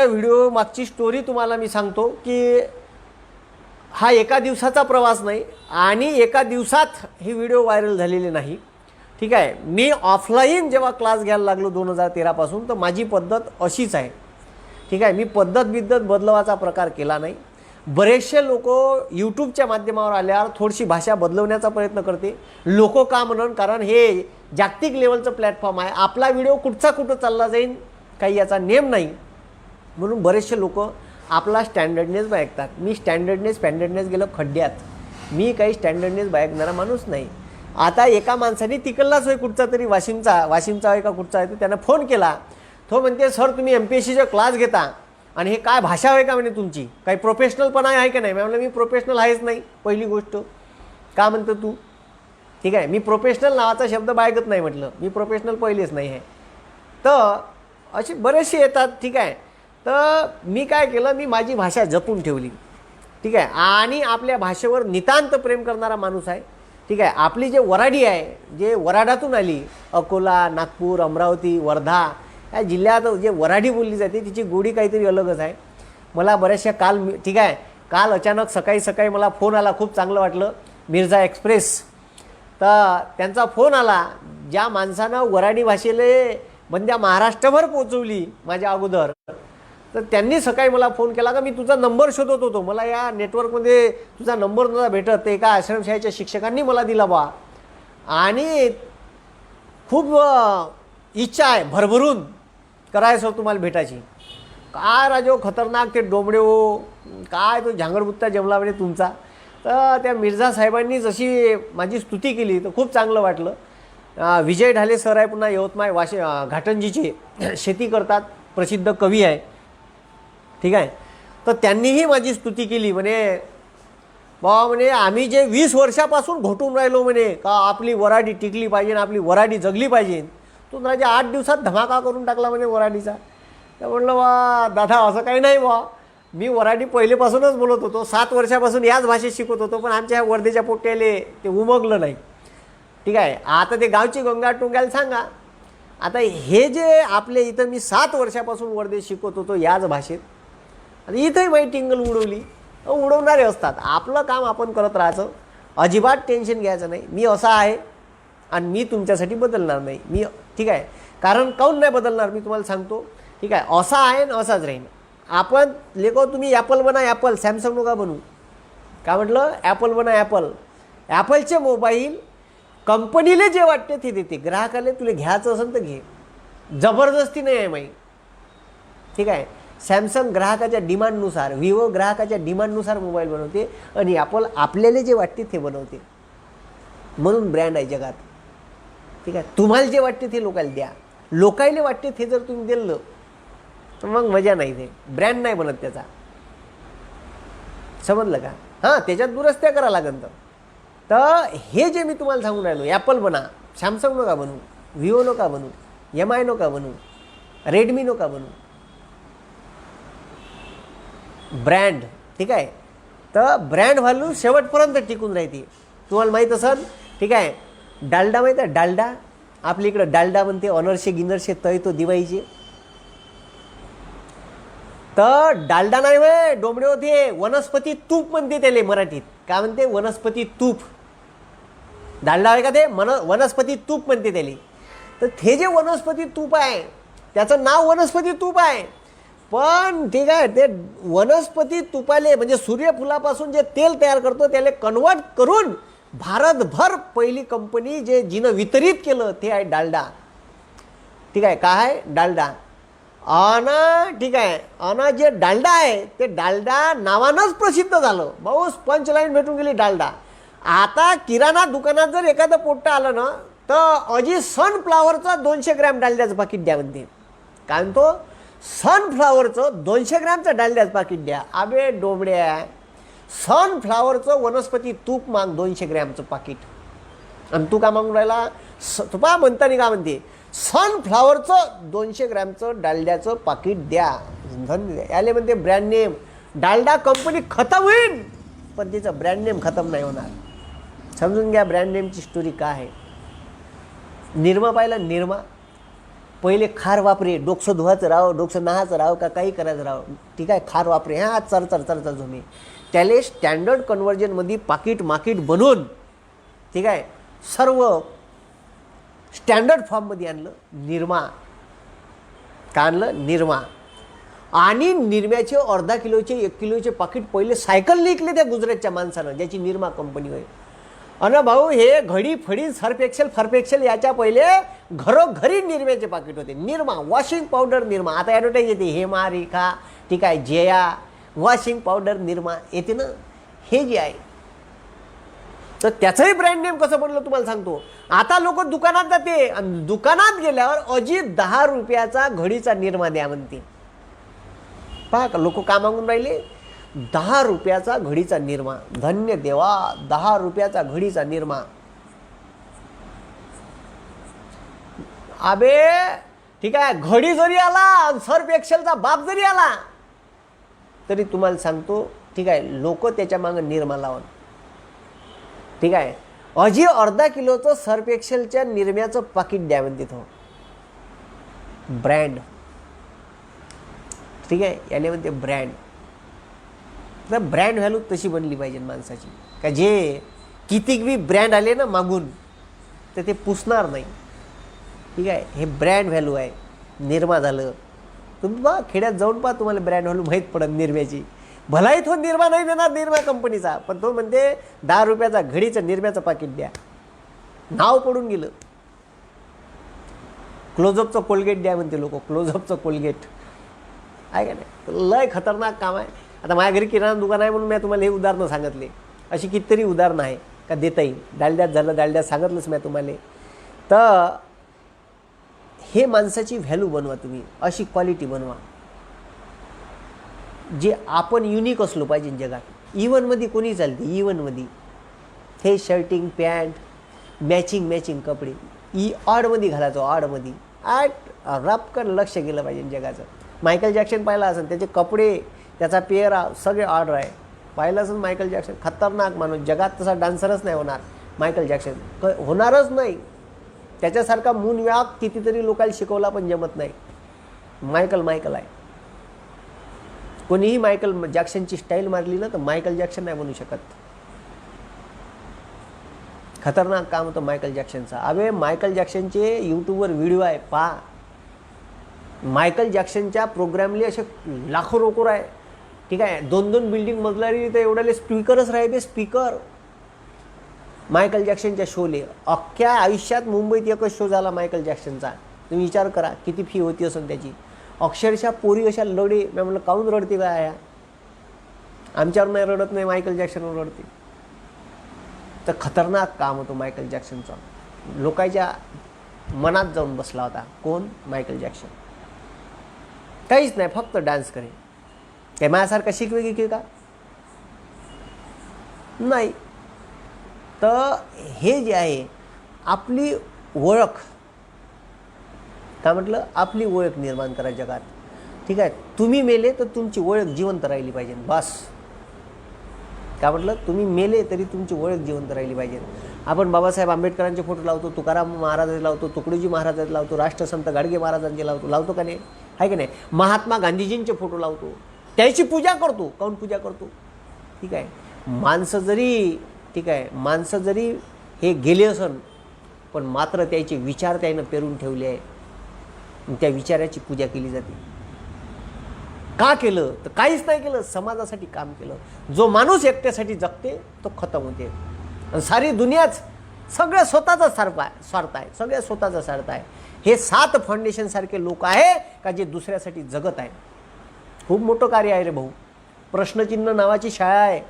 Video मागची story तुम्हाला मी सांगतो की हा एका दिवसाचा प्रवास नाही आणि एका दिवसात ही व्हिडिओ व्हायरल झालेली नाही. ठीक आहे. मी ऑफलाईन जेव्हा क्लास घ्यायला लागलो 2013 पासून तर माझी पद्धत अशीच आहे. ठीक आहे. मी पद्धत बदलवाचा प्रकार केला नाही. बरेचसे लोक यूट्यूबच्या माध्यमावर आल्यावर थोडीशी भाषा बदलवण्याचा प्रयत्न करते. लोक का म्हणून, कारण हे जागतिक लेवलचं प्लॅटफॉर्म आहे. आपला व्हिडिओ कुठं चालला जाईल काही याचा नेम नाही. म्हणून बरेचसे लोक आपला स्टँडर्डनेस बाळगतात. मी स्टँडर्डनेस गेलो खड्ड्यात. मी काही स्टँडर्डनेस बाळगणारा माणूस नाही. आता एका माणसाने तिकडलाच होय कुठचा तरी वाशिमचा आहे का कुठचा आहे, तो त्यानं फोन केला. तो म्हणते सर तुम्ही MPSCचा क्लास घेता आणि हे काय भाषा आहे का म्हणे तुमची, काही प्रोफेशनलपणा आहे का नाही. मी म्हणलं मी प्रोफेशनल आहेच नाही. पहिली गोष्ट का म्हणतो तू. ठीक आहे. मी प्रोफेशनल नावाचा शब्द बाळगत नाही म्हटलं. मी प्रोफेशनल पहिलेच नाही आहे. तर असे बरेचसे येतात. ठीक आहे. तर मी काय केलं, मी माझी भाषा जपून ठेवली. ठीक आहे. आणि आपल्या भाषेवर नितांत प्रेम करणारा माणूस आहे. ठीक आहे. आपली जे वराडी आहे, जे वराडातून आली, अकोला, नागपूर, अमरावती, वर्धा या जिल्ह्यात जे वराडी बोलली जाते तिची गोडी काहीतरी अलगच आहे. मला बऱ्याचशा काल अचानक सकाळी मला फोन आला. खूप चांगलं वाटलं. मिर्झा एक्सप्रेस, तर त्यांचा फोन आला. ज्या माणसानं वराडी भाषेले बंद्या महाराष्ट्रभर पोचवली माझ्या अगोदर, तर त्यांनी सकाळी मला फोन केला का मी तुझा नंबर शोधत होतो, मला या नेटवर्कमध्ये तुझा नंबर नव्हता भेटत, ते एका आश्रमशाळेच्या शिक्षकांनी मला दिला बा, आणि खूप इच्छा आहे भरभरून करायचं तुम्हाला भेटायची. काय राजो खतरनाक ते डोंबडे हो, काय तो झांगडबुत्ता जमला म्हणजे तुमचा. तर त्या मिर्झा साहेबांनी जशी माझी स्तुती केली तर खूप चांगलं वाटलं. विजय ढाले सर आहे, पुन्हा यवतमाळ घाटंजीचे शेती करतात, प्रसिद्ध कवी आहे. ठीक आहे. तर त्यांनीही माझी स्तुती केली. म्हणे बा म्हणे आम्ही जे 20 वर्षापासून घोटून राहिलो म्हणे का आपली वराडी टिकली पाहिजे, आपली वराडी जगली पाहिजे, तो राजा 8 दिवसात धमाका करून टाकला म्हणे वराडीचा. तर म्हटलं वा दादा असं काही नाही बा, मी वराडी पहिलेपासूनच बोलत होतो, 7 वर्षापासून याच भाषेत शिकत होतो, पण आमच्या ह्या वर्धेच्या पोट्याले ते उमगलं नाही. ठीक आहे. आता ते गावची गंगा टुंग्याला सांगा. आता हे जे आपले इथं मी 7 वर्षापासून वर्धेत शिकत होतो याच भाषेत, आणि इथंही माझी टिंगल उडवली. उडवणारे असतात. आपलं काम आपण करत राहायचं, अजिबात टेन्शन घ्यायचं नाही. मी असा आहे आणि मी तुमच्यासाठी बदलणार नाही. मी ठीक आहे. कारण काऊन नाही बदलणार मी तुम्हाला सांगतो. ठीक आहे. असा आहे ना असाच राहीन. आपण लेको तुम्ही ॲपल बना ॲपल, सॅमसंग नका बनू. काय म्हटलं, ॲपल बना ॲपल. ॲपलचे मोबाईल कंपनीला जे वाटते ते देते, ग्राहकाला तुला घ्यायचं असेल तर घे, जबरदस्ती नाही आहे माही. ठीक आहे. सॅमसंग ग्राहकाच्या डिमांडनुसार, विवो ग्राहकाच्या डिमांडनुसार मोबाईल बनवते आणि ॲपल आपल्याला जे वाटते ते बनवते. म्हणून ब्रँड आहे जगात. ठीक आहे. तुम्हाला जे वाटते ते लोकांना द्या. लोकायला वाटते ते जर तुम्ही दिलं तर मग मजा नाही. ते ब्रँड नाही बनत त्याचा. समजलं का. हां, त्याच्यात दुरुस्त्या करा लागेल. तर हे जे मी तुम्हाला सांगून राहिलो, ॲपल बना, सॅमसंग नका बनू, विवो नका बनू, MI नका बनू, रेडमी नका बनू. ब्रँड. ठीक आहे. तर ब्रँड व्हॅल्यू शेवटपर्यंत टिकून राहते. तुम्हाला माहीत असेल. ठीक आहे. डालडा माहीत आहे, डालडा. आपल्या इकडं डालडा म्हणते, अनरशे गिनरशे तय तो दिवाळीचे. तर डालडा नाही होय डोंबडे होते, वनस्पती तूप म्हणते त्याला मराठीत. काय म्हणते, वनस्पती तूप. डालडा आहे का ते, वनस्पती तूप म्हणते त्याला. तर ते जे वनस्पती तूप आहे त्याचं नाव वनस्पती तूप आहे. पण ठीक आहे, ते वनस्पती तुपाले म्हणजे सूर्यफुलापासून जे तेल तयार करतो त्याला कन्वर्ट करून भारतभर पहिली कंपनी जिनं वितरित केलं ते आहे डालडा. ठीक आहे. काय आहे, डालडा. ठीक आहे. जे डालडा आहे ते डालडा नावानंच प्रसिद्ध झालं. भाऊ पंचलाईन भेटून गेली डालडा. आता किराणा दुकानात जर एखादं पोट्ट आलं ना तर अजी सनफ्लावरचं 200 ग्रॅम डालड्याचं पाकिट द्या म्हणते. काय म्हणतो, सनफ्लावरचं 200 ग्रॅमचं डालड्याचं पाकिट द्या. अबे डोबड्या, सनफ्लावरचं वनस्पती तूप माग 200 ग्रॅमचं पाकिट, आणि तू का मागून राहिला. तुपा म्हणताना का म्हणते, सनफ्लावरचं 200 ग्रॅमचं डालड्याचं पाकिट द्या. याले म्हणते ब्रँड नेम. डालडा कंपनी खतम होईल पण तिचं ब्रँड नेम खतम नाही होणार. समजून घ्या ब्रँड नेमची स्टोरी काय आहे. निरमा पाहिलं, निरमा. पहिले खार वापरे, डोकसं धुवायचं राव, डोकसं नहायचं राव का काही करायचं राव, ठीक आहे, खार वापरे, हां चर झोमे. त्याले स्टँडर्ड कन्व्हर्जनमध्ये पाकिट माकीट बनवून, ठीक आहे, सर्व स्टँडर्ड फॉर्ममध्ये आणलं. निरमा का आणलं? निरमा. आणि निरम्याचे अर्धा किलोचे 1 किलोचे पाकिट पहिले सायकल लिखले त्या गुजरातच्या माणसानं, ज्याची निरमा कंपनी होय. अन भाऊ हे घडी फडी सर्फ एक्सेल फर्फ एक्सेल याच्या पहिले घरोघरी निरम्याचे पाकिट होते. Nirma washing powder Nirma. आता ॲडव्हर्टाईज येते हेमा रेखा, ठीक आहे, जया वॉशिंग पावडर निरमा येते ना. हे जे आहे तर त्याचंही ब्रँड नेम कसं बनलं तुम्हाला सांगतो. आता लोक दुकानात जाते आणि दुकानात गेल्यावर अजित 10 रुपयाचा घडीचा निरमा द्या म्हणते. पहा का लोक का मागून राहिले? 10 रुपयाचा घडीचा निरमा. धन्य देवा, 10 रुपयाचा घडीचा निरमा. अबे ठीक आहे, घडी जरी आला, सर्फ एक्सेलचा बाप जरी आला तरी तुम्हाला सांगतो, ठीक आहे, लोक त्याच्या मागे निरमा लावून, ठीक आहे, अजी अर्धा किलोचं सर्फ एक्सेलच्या निरम्याचं पाकिट द्या म्हणते तो. ब्रँड, ठीक आहे, याने म्हणते ब्रँड. तर ब्रँड व्हॅल्यू तशी बनली पाहिजे माणसाची, का जे कितीक बी ब्रँड आले ना मागून तर ते पुसणार नाही. ठीक आहे, हे ब्रँड व्हॅल्यू आहे. निरमा झालं, तुम्ही बा खेड्यात जाऊन पहा, तुम्हाला ब्रँड व्हॅल्यू माहीत पडत निरम्याची. भलाही तो निरमा नाही देणार निरमा कंपनीचा, पण तो म्हणते 10 रुपयाचा घडीचं निरम्याचं पाकिट द्या. नाव पडून गेलं. क्लोजअपचं कोलगेट द्या म्हणते लोक, क्लोजअपचं कोलगेट आहे का नाही. लय खतरनाक काम आहे. आता माझ्या घरी किराणा दुकान आहे म्हणून मी तुम्हाला हे उदाहरणं सांगितले. अशी कितीतरी उदाहरणं आहे का देता येईल. डालड्यात झालं, डालड्यात सांगितलंच मी तुम्हाला. तर हे माणसाची व्हॅल्यू बनवा तुम्ही, अशी क्वालिटी बनवा जे आपण युनिक असलो पाहिजे जगात. इव्हनमध्ये कोणी चालते, इव्हनमध्ये हे शर्टिंग पॅन्ट मॅचिंग कपडे ऑडमध्ये घालायचो. ऑडमध्ये रपकन लक्ष गेलं पाहिजे जगाचं. मायकल जॅक्सन पाहिला असेल, त्याचे कपडे त्याचा पेहरा सगळे ऑर्डर आहे. पाहिलं असेल मायकल जॅक्सन, खतरनाक माणूस. जगात तसा डान्सरच नाही होणार मायकल जॅक्सन, होणारच नाही. त्याच्यासारखा मूनवॉक कितीतरी लोकांना शिकवला पण जमत नाही. मायकल आहे. कोणीही मायकल जॅक्सनची स्टाईल मारली ना तर मायकल जॅक्सन नाही बनू शकत. खतरनाक काम होतं मायकल जॅक्सनचा. अबे मायकल जॅक्सनचे यूट्यूबवर व्हिडिओ आहे, पहा. मायकल जॅक्सनच्या प्रोग्रामले असे लाखो रोकोर आहे. ठीक आहे, 2-2 बिल्डिंग मजलारी तर एवढ्याले स्पीकरच राहिले. स्पीकर मायकल जॅक्सनच्या शोले. अख्ख्या आयुष्यात मुंबईत एकच शो झाला मायकल जॅक्सनचा. तुम्ही विचार करा किती फी होती असेल त्याची. अक्षरशः पोरी अशा लढे. मी म्हणलं काहून रडते का या? आमच्यावर नाही रडत, नाही मायकल जॅक्सनवर रडते. तर खतरनाक काम होतं मायकल जॅक्सनचं. लोकांच्या मनात जाऊन बसला होता. कोण? Michael Jackson. काहीच नाही, फक्त डान्स करे. काय माझ्यासारखा शिकवे की का? नाही. तर हे जे आहे आपली ओळख, काय म्हटलं, आपली ओळख निर्माण करा जगात. ठीक आहे, तुम्ही मेले तर तुमची ओळख जिवंत राहिली पाहिजे. बस. काय म्हटलं, तुम्ही मेले तरी तुमची ओळख जिवंत राहिली पाहिजे. आपण बाबासाहेब आंबेडकरांचे फोटो लावतो, तुकाराम महाराजांचे लावतो, तुकडोजी महाराजांचे लावतो, राष्ट्रसंत गाडगे महाराजांचे लावतो का नाही? आहे की नाही? महात्मा गांधीजींचे फोटो लावतो, त्याची पूजा करतो. काऊन पूजा करतो? ठीक आहे, माणसं जरी हे गेले असन, पण मात्र त्याचे विचार त्यानं पेरून ठेवले आहे. त्या विचाराची पूजा केली जाते. का केलं? तर काहीच नाही केलं, समाजासाठी काम केलं. जो माणूस एकट्यासाठी जगते तो खतम होते. आणि सारी दुनियाच सगळं स्वतःचा स्वार्थ आहे. सगळ्या स्वतःचा स्वार्थ आहे. हे 7 फाउंडेशन सारखे लोक आहे का जे दुसऱ्यासाठी जगत आहे. खूप मोठं कार्य आहे रे भाऊ. प्रश्नचिन्ह नावाची शाळा आहे.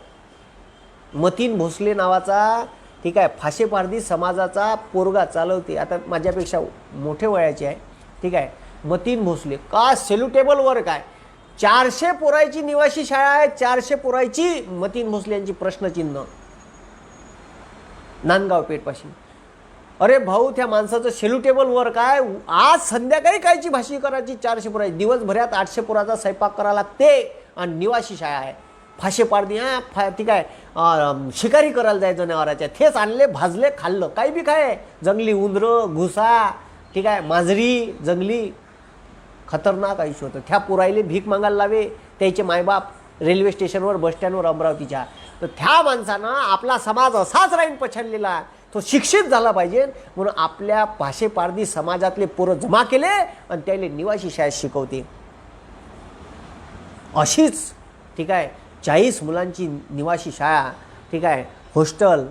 मतीन भोसले नावाचा, ठीक आहे, फाशेपारधी समाजाचा पोरगा चालवते. आता माझ्यापेक्षा मोठे वयाचे आहे. ठीक आहे, मतीन भोसले. का सेल्युटेबल वर्क आहे. 400 पोरायची निवासी शाळा आहे. 400 पोरायची मतीन भोसले यांची प्रश्नचिन्ह, नांदगाव पेठपाशी. अरे भाऊ, त्या माणसाचं सेल्युटेबल वर्क आहे. आज संध्याकाळी कायची भाषी करायची 400 पोरायची. दिवसभरात 800 पोराचा स्वयंपाक करावा लागते. आणि निवासी शाळा आहे. फाशेपारधी, ठीक आहे, शिकारी करायला जायचं जनावराच्या. थेच आणले, भाजले, खाल्लं. काही बी काय, जंगली उंदरं, घुसा, ठीक आहे, मांजरी जंगली, खतरनाक आयुष्य होतं. त्या पुरायले भीक मागायला लावे त्याचे मायबाप रेल्वे स्टेशनवर, बस स्टँडवर अमरावतीच्या. तर त्या माणसानं आपला समाज असाच राहीन पछाडलेला, तो शिक्षित झाला पाहिजे म्हणून आपल्या भाषेपारधी समाजातले पोरं जमा केले आणि त्याला निवासी शाळेत शिकवते. अशीच ठीक आहे 40 मुलांची निवासी शाळा, ठीक आहे, हॉस्टेल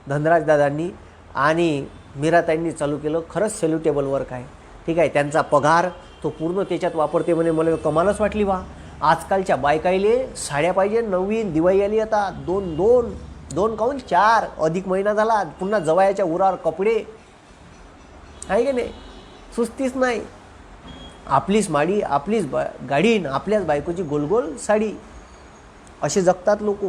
धनराज दादांनी आणि मीराताईंनी चालू केलं. खरंच सॅल्युटेबल वर्क आहे. ठीक आहे, त्यांचा पगार तो पूर्ण त्याच्यात वापरते म्हणे. मला कमालच वाटली वा. आजकालच्या बायकाईले साड्या पाहिजे नवीन, दिवाळी आली आता, दोन दोन दोन काऊन 4 अधिक महिना झाला, पुन्हा जवायाच्या उरावर कपडे आहे की नाही, सुस्तीच नाही. आपलीच माडी, आपलीच गाडी, आपल्याच बायकोची गोलगोल साडी, असे जगतात लोक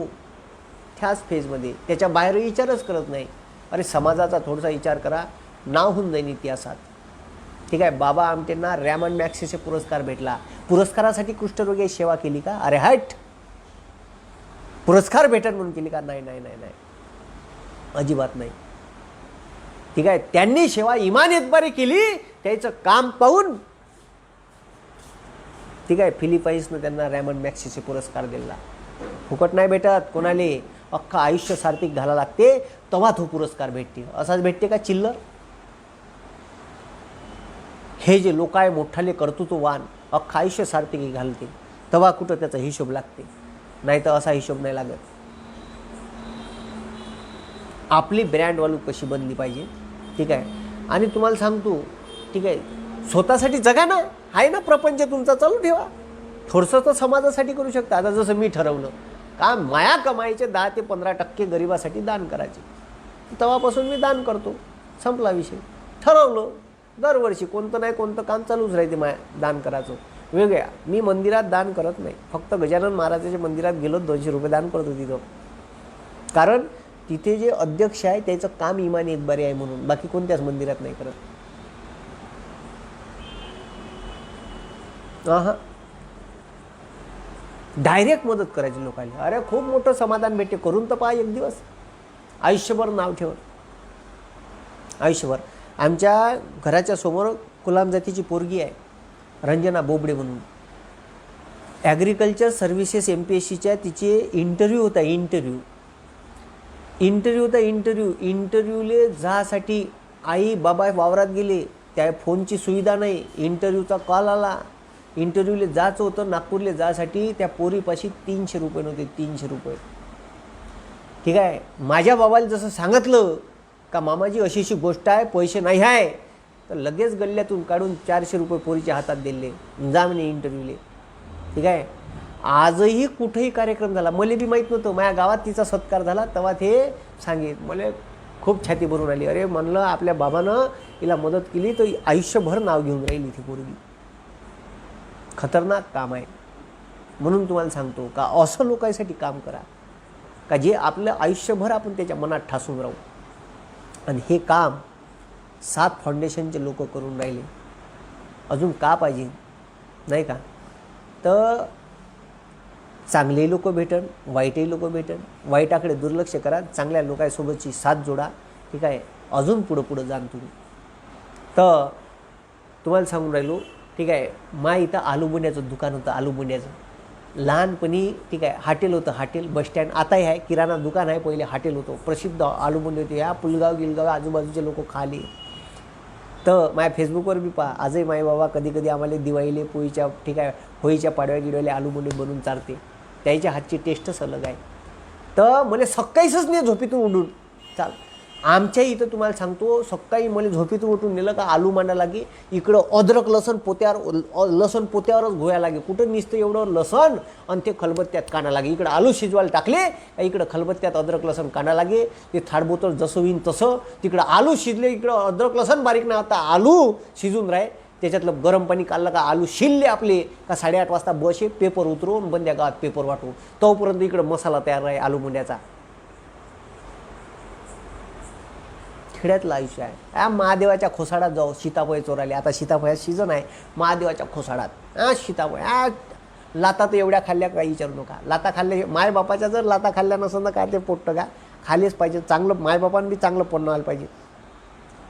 त्याच फेजमध्ये. त्याच्या बाहेर विचारच करत नाही. अरे समाजाचा थोडासा विचार करा, नाव होऊन जाईन इतिहासात. ठीक आहे, बाबा आमटेंना रॅमन मॅक्सेसे पुरस्कार भेटला. पुरस्कारासाठी कुष्ठरोगी सेवा केली का? अरे हट, पुरस्कार भेटन म्हणून केली का? नाही नाही नाही नाही, अजिबात नाही. ठीक आहे, त्यांनी सेवा इमानतबारी केली. त्याचं काम पाहून ठीक आहे फिलिपाईन्सनं त्यांना रॅमन मॅक्सेसे पुरस्कार दिला. फुकट नाही भेटत कोणाले, अख्खं आयुष्य सार्थिक घाला लागते तेव्हा तो पुरस्कार भेटते. असाच भेटते का चिल्लर? हे जे लोक आहे मोठाले कर्तृत्ववान, अख्खं आयुष्य सार्थिक घालते तेव्हा कुठं त्याचा हिशोब लागते, नाही तर असा हिशोब नाही लागत. आपली ब्रँड व्हॅल्यू कशी बनली पाहिजे. ठीक आहे, आणि तुम्हाला सांगतो ठीक आहे, स्वतःसाठी जगा ना, आहे ना प्रपंच तुमचा, चालू ठेवा. थोडंसं तर समाजासाठी करू शकता. आता जसं मी ठरवलं का माया कमाईचे 10 ते 15% गरिबासाठी दान करायचे, तेव्हापासून मी दान करतो. संपला विषय. ठरवलं दरवर्षी कोणतं नाही कोणतं काम चालूच राहते माया दान करायचं. वेगळ्या मी मंदिरात दान करत नाही, फक्त गजानन महाराजाच्या मंदिरात गेलो 200 रुपये दान करतो तिथं. कारण तिथे जे अध्यक्ष आहे त्याचं काम इमानी एकबारी आहे म्हणून, बाकी कोणत्याच मंदिरात नाही करत. हां, डायरेक्ट मदत करायची लोकांना. अरे खूप मोठं समाधान भेटते. करून तर पहा एक दिवस, आयुष्यभर नाव ठेवत, आयुष्यभर. आमच्या घराच्या समोर गुलाम जातीची पोरगी आहे, रंजना बोबडे म्हणून. ॲग्रिकल्चर सर्व्हिसेस MPSCच्या तिचे इंटरव्ह्यू होता. इंटरव्ह्यूले जासाठी आई बाबा वावरात गेले, त्या फोनची सुविधा नाही. इंटरव्ह्यूचा कॉल आला, इंटरव्ह्यूला जायचं होतं नागपूरला जायसाठी. त्या पोरीपाशी 300 रुपये नव्हते, 300 रुपये. ठीक आहे, माझ्या बाबाला जसं सांगितलं का मामाजी अशी अशी गोष्ट आहे, पैसे नाही आहे, तर लगेच गल्ल्यातून काढून 400 रुपये पोरीच्या हातात दिले, जा म्हणे इंटरव्ह्यूले. ठीक आहे, आजही कुठेही कार्यक्रम झाला, मला बी माहीत नव्हतं, माझ्या गावात तिचा सत्कार झाला तेव्हा ते सांगित. मला खूप छाती भरून आली. अरे म्हणलं आपल्या बाबानं तिला मदत केली तर आयुष्यभर नाव घेऊन राहिली ती पोरगी. खतरनाक काम आहे. म्हणून तुम्हाला सांगतो का असं लोकांसाठी काम करा का जे आपलं आयुष्यभर आपण त्याच्या मनात ठासून राहू. आणि हे काम 7 फाउंडेशनचे लोक करून राहिले. अजून का पाहिजे नाही का? तर चांगले लोक भेटन, वाईटही लोक भेटन. वाईटाकडे दुर्लक्ष करा, चांगल्या लोकांसोबतची साथ जोडा. ठीक आहे, अजून पुढं जाण तुम्ही. तर तुम्हाला सांगून राहिलो. ठीक आहे, मा इथं आलू बुंड्याचं दुकान होतं, आलू बुंड्याचं लहानपणी. ठीक आहे, हॉटेल होतं, हॉटेल बसस्टँड आताही आहे, किराणा दुकान आहे, पहिले हॉटेल होतं, प्रसिद्ध आलू बुंडे होते. या पुलगाव गिलगाव आजूबाजूचे लोक खाली. तर माझ्या फेसबुकवर बी पहा, आजही माई बाबा कधी कधी आम्हाला दिवाळीले पोळीच्या ठीक आहे होळीच्या पाडव्या गिडव्याले आलू बुंडे बनवून चालते. त्याच्या हातची टेस्टच अलग आहे. तर मला सकाळीच नाही झोपेतून उठून चाल. आमच्या इथं तुम्हाला सांगतो, सकाळी मला झोपेतून उठून नेलं का आलू मांडा लागे, इकडं अद्रक लसण पोत्यावरच घोया लागे. कुठं निसतं एवढं लसण आणि ते खलबत्त्यात काना लागे. इकडं आलू शिजवायला टाकले का इकडं खलबत्त्यात अद्रक लसण काना लागे. ते थाडबोतळ जसं होईन तसं. तिकडं आलू शिजले, इकडं अद्रक लसण बारीक ना आता आलू शिजून राहे. त्याच्यातलं गरम पाणी काढलं का आलू शिरले आपले का 8:30 वाजता बस आहे, पेपर उतरवून बंद्या गावात पेपर वाटू. तोपर्यंत इकडं मसाला तयार राहील आलू मुंड्याचा. खेड्यातलं आयुष्य आहे. महादेवाच्या खोसाडात जाऊ, सीताफळ चोराले. आता सीताफळाचा सीझन आहे. महादेवाच्या खोसाडात सीताफळ लाता तर एवढ्या खाल्ल्या काही विचारू नका. लाता खाल्ल्या मायबापाच्या जर लाता खाल्ल्या नसेल तर काय ते पोटतं का? खालीच पाहिजे चांगलं. मायबापानं बी चांगलं पडणं आलं पाहिजे.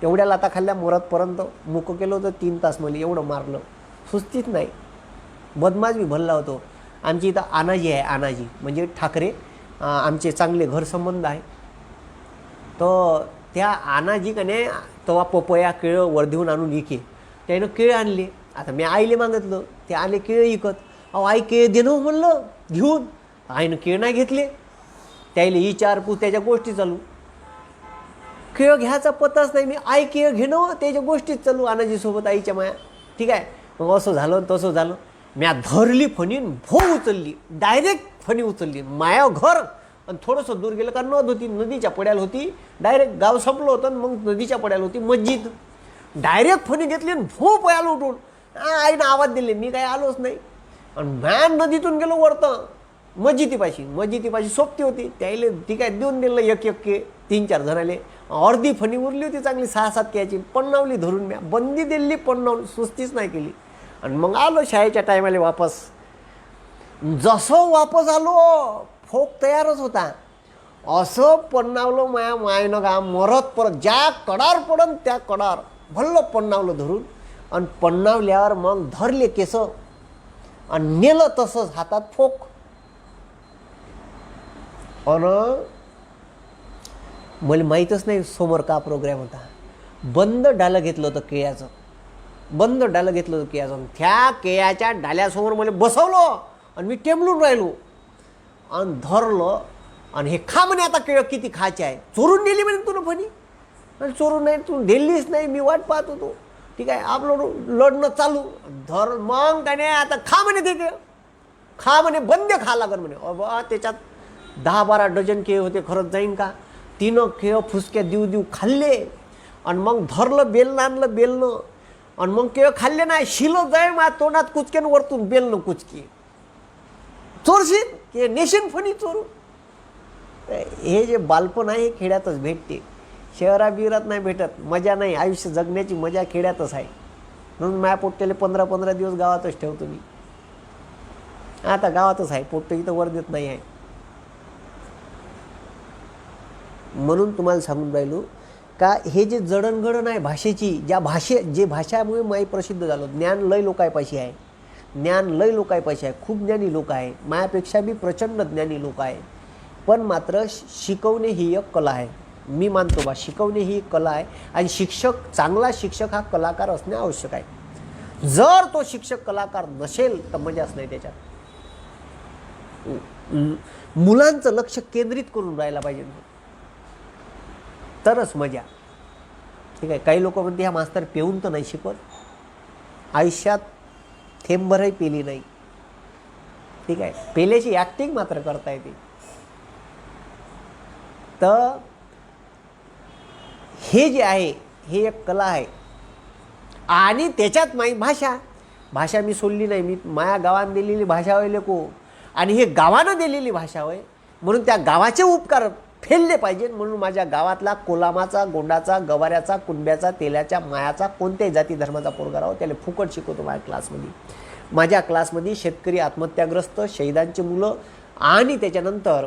एवढ्या लाता खाल्ल्या मोरातपर्यंत मुकं केलं होतं 3 तास मला, एवढं मारलं, सुस्तीच नाही. बदमाश मी भरला होतो. आमची इथं आनाजी आहे, आनाजी म्हणजे ठाकरे, आमचे चांगले घर संबंध आहे. तर त्या आनाजी कने तेव्हा पपया केळं वर्धेहून आणून इके, त्यानं केळं आणले. आता मी आईले मागितलं, ते आले केळं इकत. अहो आई केळं दे ना म्हणलं घेऊन, आईनं केळं नाही घेतले. त्याला विचारपूस त्याच्या गोष्टी चालू, केळं घ्यायचा पत्ताच नाही. मी आई केळं घेणं त्याच्या गोष्टीच चालू आनाजीसोबत, आईच्या माया. ठीक आहे, मग असं झालं तसं झालं. म्या धरली फणीन भो उचलली, डायरेक्ट फणी उचलली. माया घर आणि थोडंसं दूर गेलं का नद होती, नदीच्या पड्याला होती. डायरेक्ट गाव संपलं होतं आणि मग नदीच्या पड्याला होती मस्जिद. डायरेक्ट फणी घेतली आणि भो पयाला उठून आईनं आवाज दिले. मी काही आलोच नाही आणि मॅन नदीतून गेलो वरतं मस्जिदीपाशी सोबती होती. त्याला ती काय देऊन दिलं एक के 3-4 जणाले. अर्धी फणी उरली होती चांगली 6-7 केची, पन्नावली धरून म्या बंदी दिली, पन्नावली, सुस्तीच नाही केली. आणि मग आलो शाळेच्या टायमाला वापस. जसं वापस आलो फोक तयारच होता. असं पन्नावलं मायनं का मरत परत ज्या कडार पडन त्या कडार भल्लं पन्नावलं धरून. आणि पन्नावल्यावर मग धरले केस आणि नेलं तसंच हातात फोक. अन मला माहीतच नाही समोर का प्रोग्राम होता. बंद डालं घेतलं होतं केळ्याचं, त्या केळ्याच्या डाल्यासमोर मला बसवलं आणि मी टेंबलून राहिलो आणि धरलं. आणि हे खा म्हणे, आता केळं किती खायचे आहे. चोरून नेली म्हणे तुला फणी. आणि चोरून नाही, तू दिल्लीच नाही, मी वाट पाहत होतो. ठीक आहे, आपलं लढणं चालू. धर मग त्याने आता खा म्हणे, ते केळं खा म्हणे, बंद खा लागल म्हणे. अबा त्याच्यात 10-12 डझन केळ होते. खरंच जाईन का? 3 केळ फुसक्या देऊ खाल्ले. आणि मग धरलं बेलनं, आणलं बेलनं आणि मग केळ खाल्ले नाही. शिलं जाय मा तोंडात कुचक्यानं वरतून बेलनं कुचकी. चोरशील की नेशीन फणी चोरू. हे जे बालपण आहे हे खेड्यातच भेटते, शहराबिरात नाही भेटत. मजा नाही, आयुष्य जगण्याची मजा खेड्यातच आहे. म्हणून माझ्या पोट्ट्याला 15-15 दिवस गावातच ठेवतो मी. आता गावातच आहे, पोट्ट इथं वर देत नाही आहे. म्हणून तुम्हाला सांगून राहिलो का हे जे जडणघडण आहे भाषेची, जे भाषामुळे माई प्रसिद्ध झालो. ज्ञान लय लोकांपाशी आहे, खूप ज्ञानी लोक आहे, मायापेक्षा बी प्रचंड ज्ञानी लोक आहे. पण मात्र शिकवणे ही एक कला आहे. मी मानतो बा, शिकवणे ही एक कला आहे. आणि चांगला शिक्षक हा कलाकार असणे आवश्यक आहे. जर तो शिक्षक कलाकार नसेल तर मजाच नाही त्याच्यात. मुलांचं लक्ष केंद्रित करून राहायला पाहिजे, तरच मजा. ठीक आहे, काही लोक म्हणते ह्या मास्तर पेऊन तर नाही शिकवत. आयुष्यात थेंबभरही पेली नाही. ठीक आहे, पेल्याची ॲक्टिंग मात्र करता येते. तर हे जे आहे हे एक कला आहे. आणि त्याच्यात माई भाषा मी सोडली नाही. मी माया गावानं दिलेली भाषा होय लेको, आणि हे गावानं दिलेली भाषा होय, म्हणून त्या गावाचे उपकार फेलले पाहिजे. म्हणून माझ्या गावातला कोलामाचा, गोंडाचा, गवाऱ्याचा, कुंब्याचा, तेल्याच्या, मायाचा, कोणत्याही जाती धर्माचा पोरगा राहो त्याला फुकट शिकवतो माझ्या क्लासमध्ये शेतकरी, आत्महत्याग्रस्त, शहीदांची मुलं आणि त्याच्यानंतर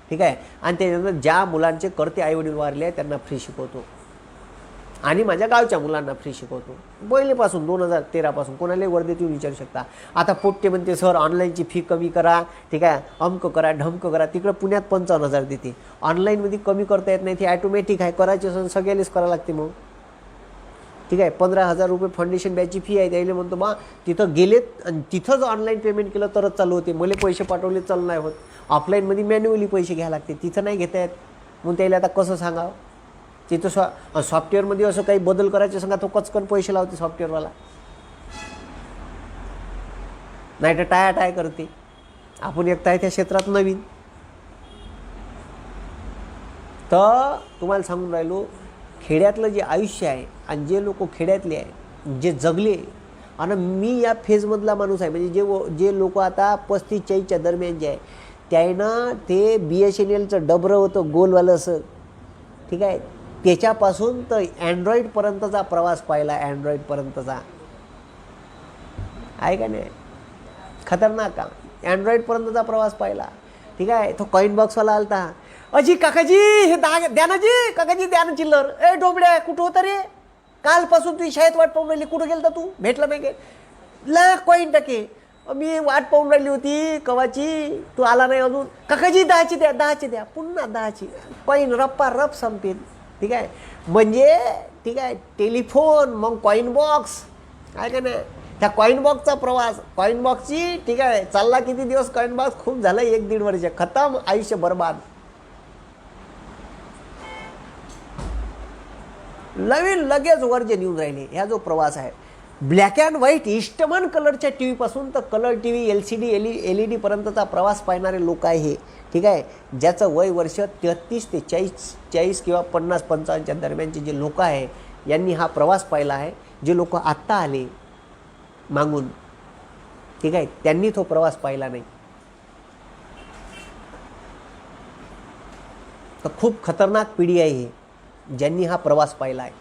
ठीक आहे, आणि त्याच्यानंतर ज्या मुलांचे करते आईवडील वारले आहे त्यांना फ्री शिकवतो. आणि माझ्या गावच्या मुलांना फ्री शिकवतो. पहिलेपासून 2013पासून कोणालाही वर्धेत येऊन विचारू शकता. आता पोट्टे म्हणते सर ऑनलाईनची फी कमी करा, ठीक आहे, अमक करा ढमक करा. तिकडं पुण्यात 55,000 देते. ऑनलाईनमध्ये कमी करता येत नाही, ती ॲटोमॅटिक आहे. करायची असेल सगळ्यालाच करावं लागते. मग ठीक आहे, 15,000 रुपये फाउंडेशन बॅचची फी आहे. त्याला म्हणतो बा तिथं गेलेत आणि तिथंच ऑनलाईन पेमेंट केलं तरच चालू होते. मला पैसे पाठवले चालू नाही होत. ऑफलाईनमध्ये मॅन्युअली पैसे घ्यायला लागते, तिथं नाही घेता येत. मग त्याला आता कसं सांगावं. तिथं सॉफ्टवेअरमध्ये असं काही बदल करायचे सांगा, तो कचकन पैसे लावते सॉफ्टवेअरवाला, नाही तर टाय करते. आपण एकटा आहे त्या क्षेत्रात नवीन. तर तुम्हाला सांगून राहिलो, खेड्यातलं जे आयुष्य आहे आणि जे लोक खेड्यातले आहे, जे जगले, आणि मी या फेजमधला माणूस आहे. म्हणजे जे लोक आता 35-40च्या दरम्यान जे आहे त्यानं ते BSNLचं डबरं होतं गोलवालं असं, ठीक आहे, त्याच्यापासून तर अँड्रॉईडपर्यंतचा प्रवास पाहिला. अँड्रॉईडपर्यंतचा आहे का नाही, खतरनाक का. अँड्रॉईडपर्यंतचा प्रवास पाहिला. ठीक आहे, तो कॉईन बॉक्सवाला आलता. अजी काकाजी हे द्या ना जी, काकाजी द्या ना चिल्लर. ए डोबड्या कुठं होता रे, कालपासून तुझी शाळेत वाट पाहून राहिली, कुठं गेलता तू, भेटला नाही गे. ला कॉईन टाके, मी वाट पाहून राहिली होती कवाची, तू आला नाही अजून. काकाजी 10ची द्या, 10ची द्या, पुन्हा 10ची कॉईन रप्पा रप संपेल. ठीक आहे, म्हणजे ठीक आहे टेलिफोन मग कॉईन बॉक्स आहे का नाही. त्या कॉईन बॉक्सचा प्रवास, कॉईन बॉक्सची ठीक आहे चालला किती दिवस कॉईन बॉक्स, खूप झालं 1-1.5 वर्ष, खतम, आयुष्य बर्बाद. नवीन लगेच वर्जन येऊन राहिले. ह्या जो प्रवास आहे ब्लॅक अँड व्हाईट ईस्टमन कलरच्या टी व्हीपासून तर colour T V LCD LED पर्यंतचा प्रवास पाहणारे लोक आहे हे. ठीक आहे, ज्याचं वय वर्ष 33 ते 40 किंवा 50-55च्या दरम्यानचे जे लोक आहे यांनी हा प्रवास पाहिला आहे. जे लोक आत्ता आले मागून ठीक आहे त्यांनी तो प्रवास पाहिला नाही. तर खूप खतरनाक पिढी आहे ही ज्यांनी हा प्रवास पाहिला आहे.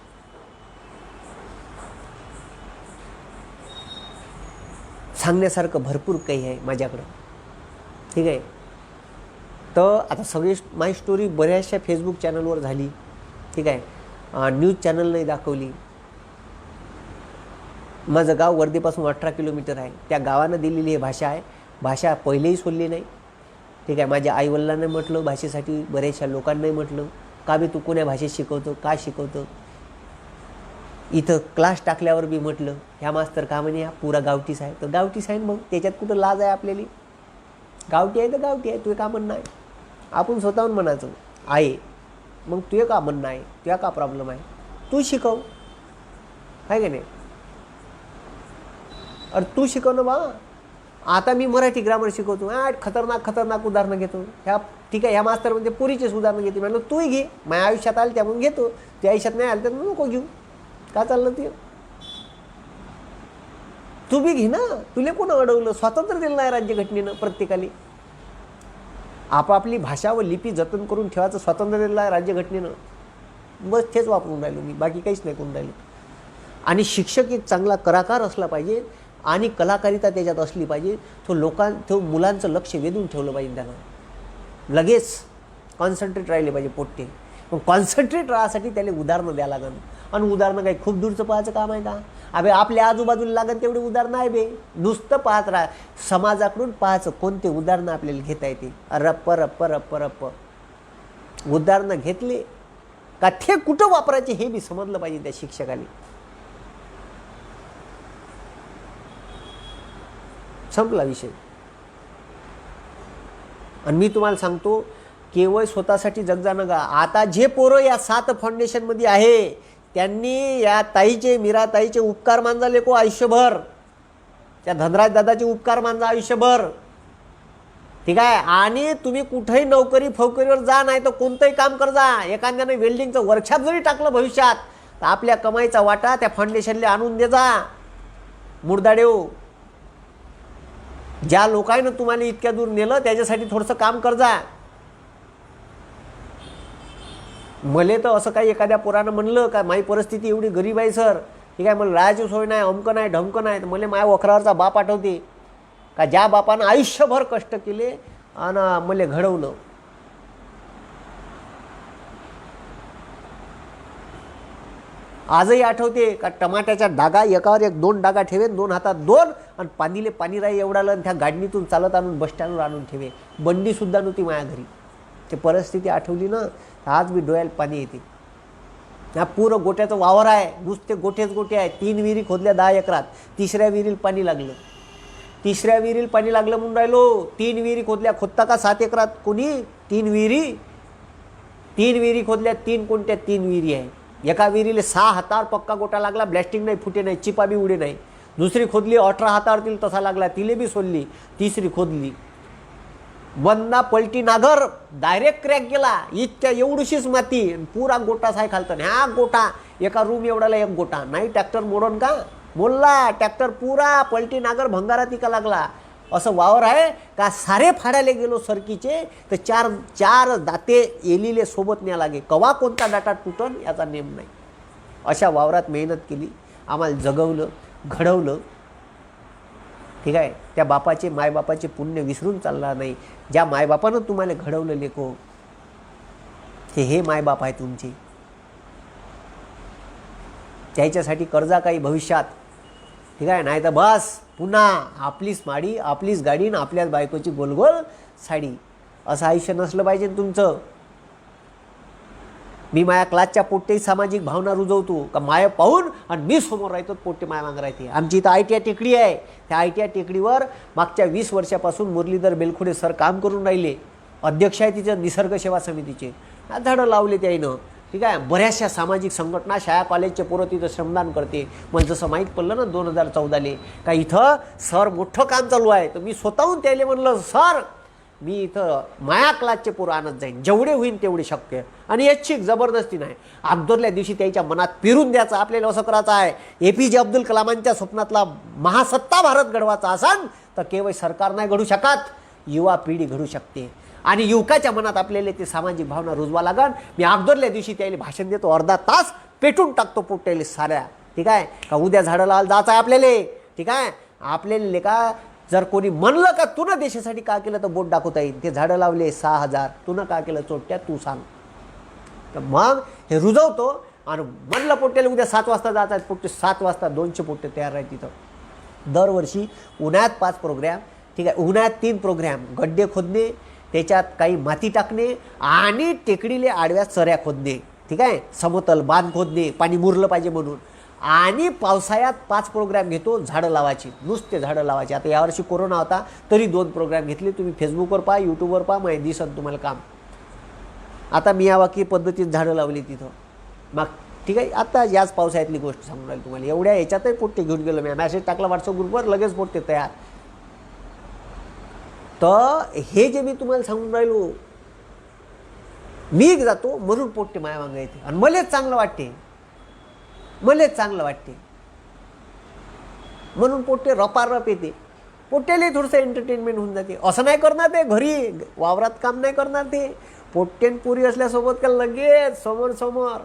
सांगण्यासारखं भरपूर काही आहे माझ्याकडं. ठीक आहे, तर आता सगळी माझी स्टोरी बऱ्याचशा फेसबुक चॅनलवर झाली. ठीक आहे, न्यूज चॅनलने दाखवली. माझं गाव वर्धेपासून 18 किलोमीटर आहे. त्या गावानं दिलेली ही भाषा आहे. भाषा पहिलेही सोडली नाही. ठीक आहे, माझ्या आईवडिलांना म्हटलं भाषेसाठी, बऱ्याचशा लोकांनाही म्हटलं का बी तू कोण्या भाषेत शिकवतो, का शिकवतो. इथं क्लास टाकल्यावर बी म्हटलं ह्या मास्तर का म्हणे, हा पुरा गावठीच आहे. तर गावठीच आहे मग त्याच्यात कुठं लाज आहे आपल्याला. गावठी आहे तर गावठी आहे, तुझे का म्हणणं आहे. आपण स्वतःहून म्हणायचं आहे, मग तुझे का म्हणणं आहे, तुझ्या का प्रॉब्लेम आहे, तू शिकव आहे का नाही. अरे तू शिकव ना बा. आता मी मराठी ग्रामर शिकवतो, खतरनाक उदाहरणं घेतो. ह्या ठीक आहे ह्या मास्तर म्हणजे पुरीचेच उदाहरणं घेते. म्हणलं तूही घे, माझ्या आयुष्यात आलं त्यामुळे घेतो, त्या आयुष्यात नाही आलं तर नको घेऊ. का चाललं ते, तू बी घे ना. तुला कोण अडवलं, स्वातंत्र्य दिलं नाही राज्यघटनेनं प्रत्येकाला. आपापली भाषा व लिपी जतन करून ठेवायचं स्वातंत्र्य दिलं आहे राज्यघटनेनं. बस तेच वापरून राहिलो मी, बाकी काहीच नाही करून राहिलो. आणि शिक्षक एक चांगला कलाकार असला पाहिजे आणि कलाकारिता त्याच्यात असली पाहिजे. तो मुलांचं लक्ष वेधून ठेवलं पाहिजे. त्यानं लगेच कॉन्सन्ट्रेट राहिले पाहिजे पोट्टे. मग कॉन्सन्ट्रेट राहण्यासाठी त्याला उदाहरणं द्यावं लागेल. आणि उदाहरणं काही खूप दूरचं पाहायचं काम आहे का. अबे आपल्या आजूबाजूला लागेल तेवढे उदाहरणं आहे बे. नुसतं पाहत राहा, समाजाकडून पाहायचं कोणते उदाहरणं आपल्याला घेता येतील. रप्प रप्प रप्प रप्प उदाहरणं घेतले का ते कुठं वापरायचे हे बी समजलं पाहिजे त्या शिक्षकाने. संपला विषय. आणि मी तुम्हाला सांगतो केवळ स्वतःसाठी जगजा नका. आता जे पोरं या 7 फाउंडेशनमध्ये आहे त्यांनी या ताईचे, मीरा ताईचे उपकार मानजा लेको आयुष्यभर. त्या धनराज दादाचे उपकार मानजा आयुष्यभर. ठीक आहे, आणि तुम्ही कुठेही नोकरी फौकरीवर जा, नाही तर कोणतंही काम कर जा. एखाद्याने वेल्डिंगचं वर्कशॉप जरी टाकलं भविष्यात तर आपल्या कमाईचा वाटा त्या फाउंडेशनला आणून दे जा. मुर्दाडेव, ज्या लोकांना तुम्हाला इतक्या दूर नेलं त्याच्यासाठी थोडंसं काम कर जा. मले तर असं काही एखाद्या पोरानं म्हणलं का माझी परिस्थिती एवढी गरीब आहे सर, ठीक आहे, मला राहायची सोय नाही, अमकं नाही ढमकं नाही, तर मला माझ्या वखरावरचा बाप आठवते का ज्या बापानं आयुष्यभर कष्ट केले आणि मला घडवलं. आजही आठवते का टमाट्याच्या डागा एकावर एक 2 डागा ठेवे, 2 हातात 2 आणि पाणीले पाणी राही एवढालं आणि त्या गाडणीतून चालत आणून बस स्टँडवर आणून ठेवे. बंडीसुद्धा नव्हती माझ्या घरी. ते परिस्थिती आठवली ना आज मी डोळ्याला पाणी येते. हा पुरं गोट्याचं वावर आहे, नुसते गोटेच गोटे आहे. 3 विहिरी खोदल्या 10 एकरात. 3ऱ्या विहिरीला पाणी लागलं. 3ऱ्या विहिरीला पाणी लागलं म्हणून राहिलो. 3 विहिरी खोदल्या, खोदता का 7 एकरात कोणी 3 विहिरी? 3 विहिरी खोदल्या. 3 कोणत्या 3 विहिरी आहे. एका विहिरीला 6 हातावर पक्का गोटा लागला, ब्लॅस्टिंग नाही, फुटे नाही, चिपा बी उडे नाही. दुसरी खोदली 18 हातावर तिला तसा लागला, तिले बी सोडली. तिसरी खोदली, बंदा पलटी नागर डायरेक्ट क्रॅक गेला. इतक्या एवढीशीच माती, पुरा गोटा साय खालतं. ह्या गोटा एका रूम एवढाला एक गोटा नाही. ट्रॅक्टर मोडून का मोडला, ट्रॅक्टर पुरा पलटी नागर भंगारा तिका लागला. असं वावर आहे का सारे फाडायला गेलो सरकीचे तर 4 दाते एलीले सोबत न्या लागे. कवा कोणता डाटा तुटन याचा नेम नाही. अशा वावरात मेहनत केली, आम्हाला जगवलं, घडवलं. ठीक आहे, त्या बापाचे मायबापाचे पुण्य विसरून चालणार नाही. ज्या मायबापानं तुम्हाला घडवलं लेको, हे मायबाप आहे तुमचे. त्याच्यासाठी कर्जा काही भविष्यात, ठीक आहे. नाही तर बस पुन्हा आपलीच माडी, आपलीच गाडी आणि आपल्याच बायकोची गोलगोल साडी. असं आयुष्य नसलं पाहिजे तुमचं. मी माया क्लासच्या पोट्टे सामाजिक भावना रुजवतो का माया पाहून आणि मी समोर राहतो, पोट्टे माया मागं राहते. आमची इथं ITI टेकडी आहे. त्या ITI टेकडीवर मागच्या 20 वर्षापासून मुरलीधर बेलखुडे सर काम करून राहिले. अध्यक्ष आहे तिच्या निसर्ग सेवा समितीचे. झाडं लावले त्याईनं, ठीक आहे. बऱ्याचशा सामाजिक संघटना, शाळा कॉलेजचे पोरं तिथं श्रमदान करते. मला जसं माहीत पडलं ना 2014 का इथं सर मोठं काम चालू आहे, तर मी स्वतःहून त्याला म्हणलं सर मी इथं माया क्लासचे पोरं आणत जाईन, जेवढे होईल तेवढे शक्य. आणि याची जबरदस्ती नाही. अब्दुलल्या दिवशी त्याच्या मनात पेरून द्यायचं, आपल्याला असं करायचं आहे. APJ अब्दुल कलामांच्या स्वप्नातला महासत्ता भारत घडवायचा असन तर केवळ सरकार नाही घडू शकत, युवा पिढी घडू शकते. आणि युवकाच्या मनात आपल्याला ते सामाजिक भावना रुजवा लागन. मी अब्दुलल्या दिवशी त्याला भाषण देतो, अर्धा तास पेटून टाकतो पोट्याला साऱ्या, ठीक आहे. का उद्या झाडं लावायला जायचं आहे आपल्याला, ठीक आहे. आपल्याला का जर कोणी म्हणलं का तू ना देशासाठी का केलं तर बोट दाखवता येईल. ते झाडं लावले 6000, तू ना का केलं चोट्या तू सांग. तर मग हे रुजवतो. आणि म्हणलं पोट्याला उद्या 7 वाजता जायचं आहे, पोट्टे 7 वाजता 200 पोट्टे तयार आहेत तिथं. दरवर्षी उन्हाळ्यात 5 प्रोग्रॅम, ठीक आहे. उन्हाळ्यात 3 प्रोग्रॅम, गड्डे खोदणे, त्याच्यात काही माती टाकणे आणि टेकडीले आडव्या चऱ्या खोदणे, ठीक आहे. समतल बांध खोदणे, पाणी मुरलं पाहिजे म्हणून. आणि पावसाळ्यात 5 प्रोग्रॅम घेतो झाडं लावायची, नुसते झाडं लावायची. आता यावर्षी कोरोना होता तरी 2 प्रोग्रॅम घेतले. तुम्ही फेसबुकवर पहा, यूट्यूबवर पहा, माहिती दिसत तुम्हाला काम. आता मियावाकी पद्धतीत झाडं लावली तिथं. मग ठीक आहे. आता याच पावसाळ्यातली गोष्ट सांगून राहील तुम्हाला. एवढ्या याच्यातही पोट्टे घेऊन गेलो मी, मॅसेज टाकला व्हॉट्सअप ग्रुपवर, लगेच पोट्टे तयार. तर हे जे मी तुम्हाला सांगून राहिलो, मी जातो म्हणून पोट्टे माया मागं येते आणि मलाच चांगलं वाटते, मलाच चांगलं वाटते म्हणून पोट्टे रपारप येते. पोट्ट्याला थोडंसं एंटरटेनमेंट होऊन जाते. असं नाही करणार ते, घरी वावरात काम नाही करणार ते. पोट्टेन पुरी असल्यासोबत का लगेच समोर समोर.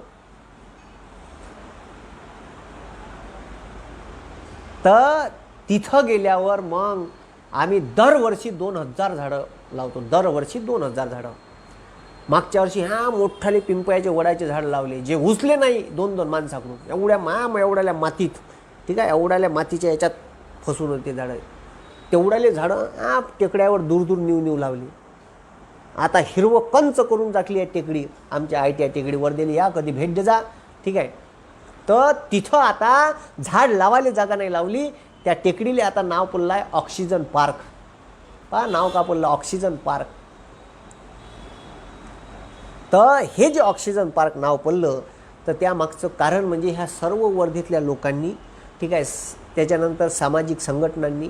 तर तिथं गेल्यावर मग आम्ही दरवर्षी 2000 झाडं लावतो, दरवर्षी 2000 झाडं. मागच्या वर्षी मोठाले पिंपळाचे वडाचे झाड लावले, जे उचले नाही 2-2 माणसाकडून. एवढ्याल्या मातीत, ठीक आहे. एवढ्याल्या मातीच्या याच्यात फसून होते झाडं. तेवढ्याले झाडं टेकड्यावर दूर दूर नेऊ लावली. आता हिरवं कंच करून टाकली आहे टेकडी. आमच्या ITI टेकडी वर्धेली, या कधी भेट दे जा, ठीक आहे. तर तिथं आता झाड लावायला जागा नाही लावली. त्या टेकडीला आता नाव पडलं आहे ऑक्सिजन पार्क. पहा नाव का पडलं, ऑक्सिजन पार्क. तर हे जे ऑक्सिजन पार्क नाव पडलं, तर त्यामागचं कारण म्हणजे ह्या सर्व वर्धेतल्या लोकांनी, ठीक आहे, त्याच्यानंतर सामाजिक संघटनांनी,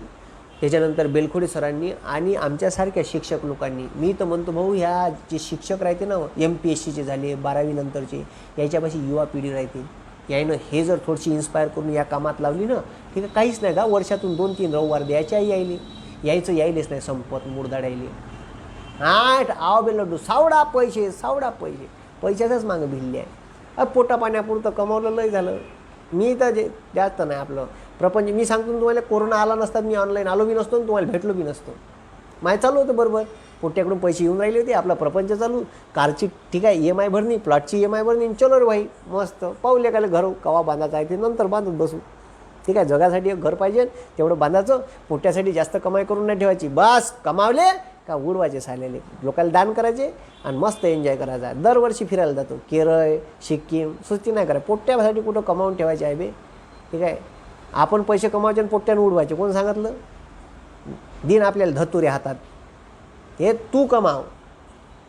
त्याच्यानंतर बेलखोडे सरांनी आणि आमच्यासारख्या शिक्षक लोकांनी. मी तर म्हणतो भाऊ, ह्या जे शिक्षक राहते ना, MPSCचे झाले 12वी नंतरचे, याच्यापाशी युवा पिढी राहते. यायनं हे जर थोडीशी इन्स्पायर करून या कामात लावली ना, ठीक आहे. काहीच नाही का, वर्षातून 2-3 रविवार द्यायच्याही यायलेच नाही संपत मुरदाड यायले. आव बेलडू सावडा पैसे, सावडा पैसे, पैशाचंच मागं भिल्ले आहे. पोटा पाण्यापुरतं कमावलं लय झालं. मी तर जास्त नाही आपलं प्रपंच. मी सांगतो तुम्हाला, कोरोना आला नसता मी ऑनलाईन आलो बी नसतो, तुम्हाला भेटलो बी नसतो. माय चालू होतं बरोबर, पोट्याकडून पैसे येऊन राहिले होते, आपला प्रपंच चालू. कारची, ठीक आहे, EMI भरणी, प्लॉटची EMI भरणी, चलो रे भाई मस्त. पाऊले का घर कवा बांधायचं आहे ते नंतर बांधून बसू, ठीक आहे. जगासाठी एक घर पाहिजे, तेवढं बांधायचं. पोट्यासाठी जास्त कमाई करून नाही ठेवायची. बस कमावले का उडवायचे सालेले, लोकांना दान करायचे आणि मस्त एन्जॉय करायचा. दरवर्षी फिरायला जातो, केरळ, सिक्कीम, सुस्ती नाही करायची. पोट्ट्यासाठी कुठं कमावून ठेवायचे आहे बे, ठीक आहे. आपण पैसे कमावायचे आणि पोट्ट्यानं उडवायचे, कोण सांगितलं. दिन आपल्याला धतुरे हातात, हे तू कमाव,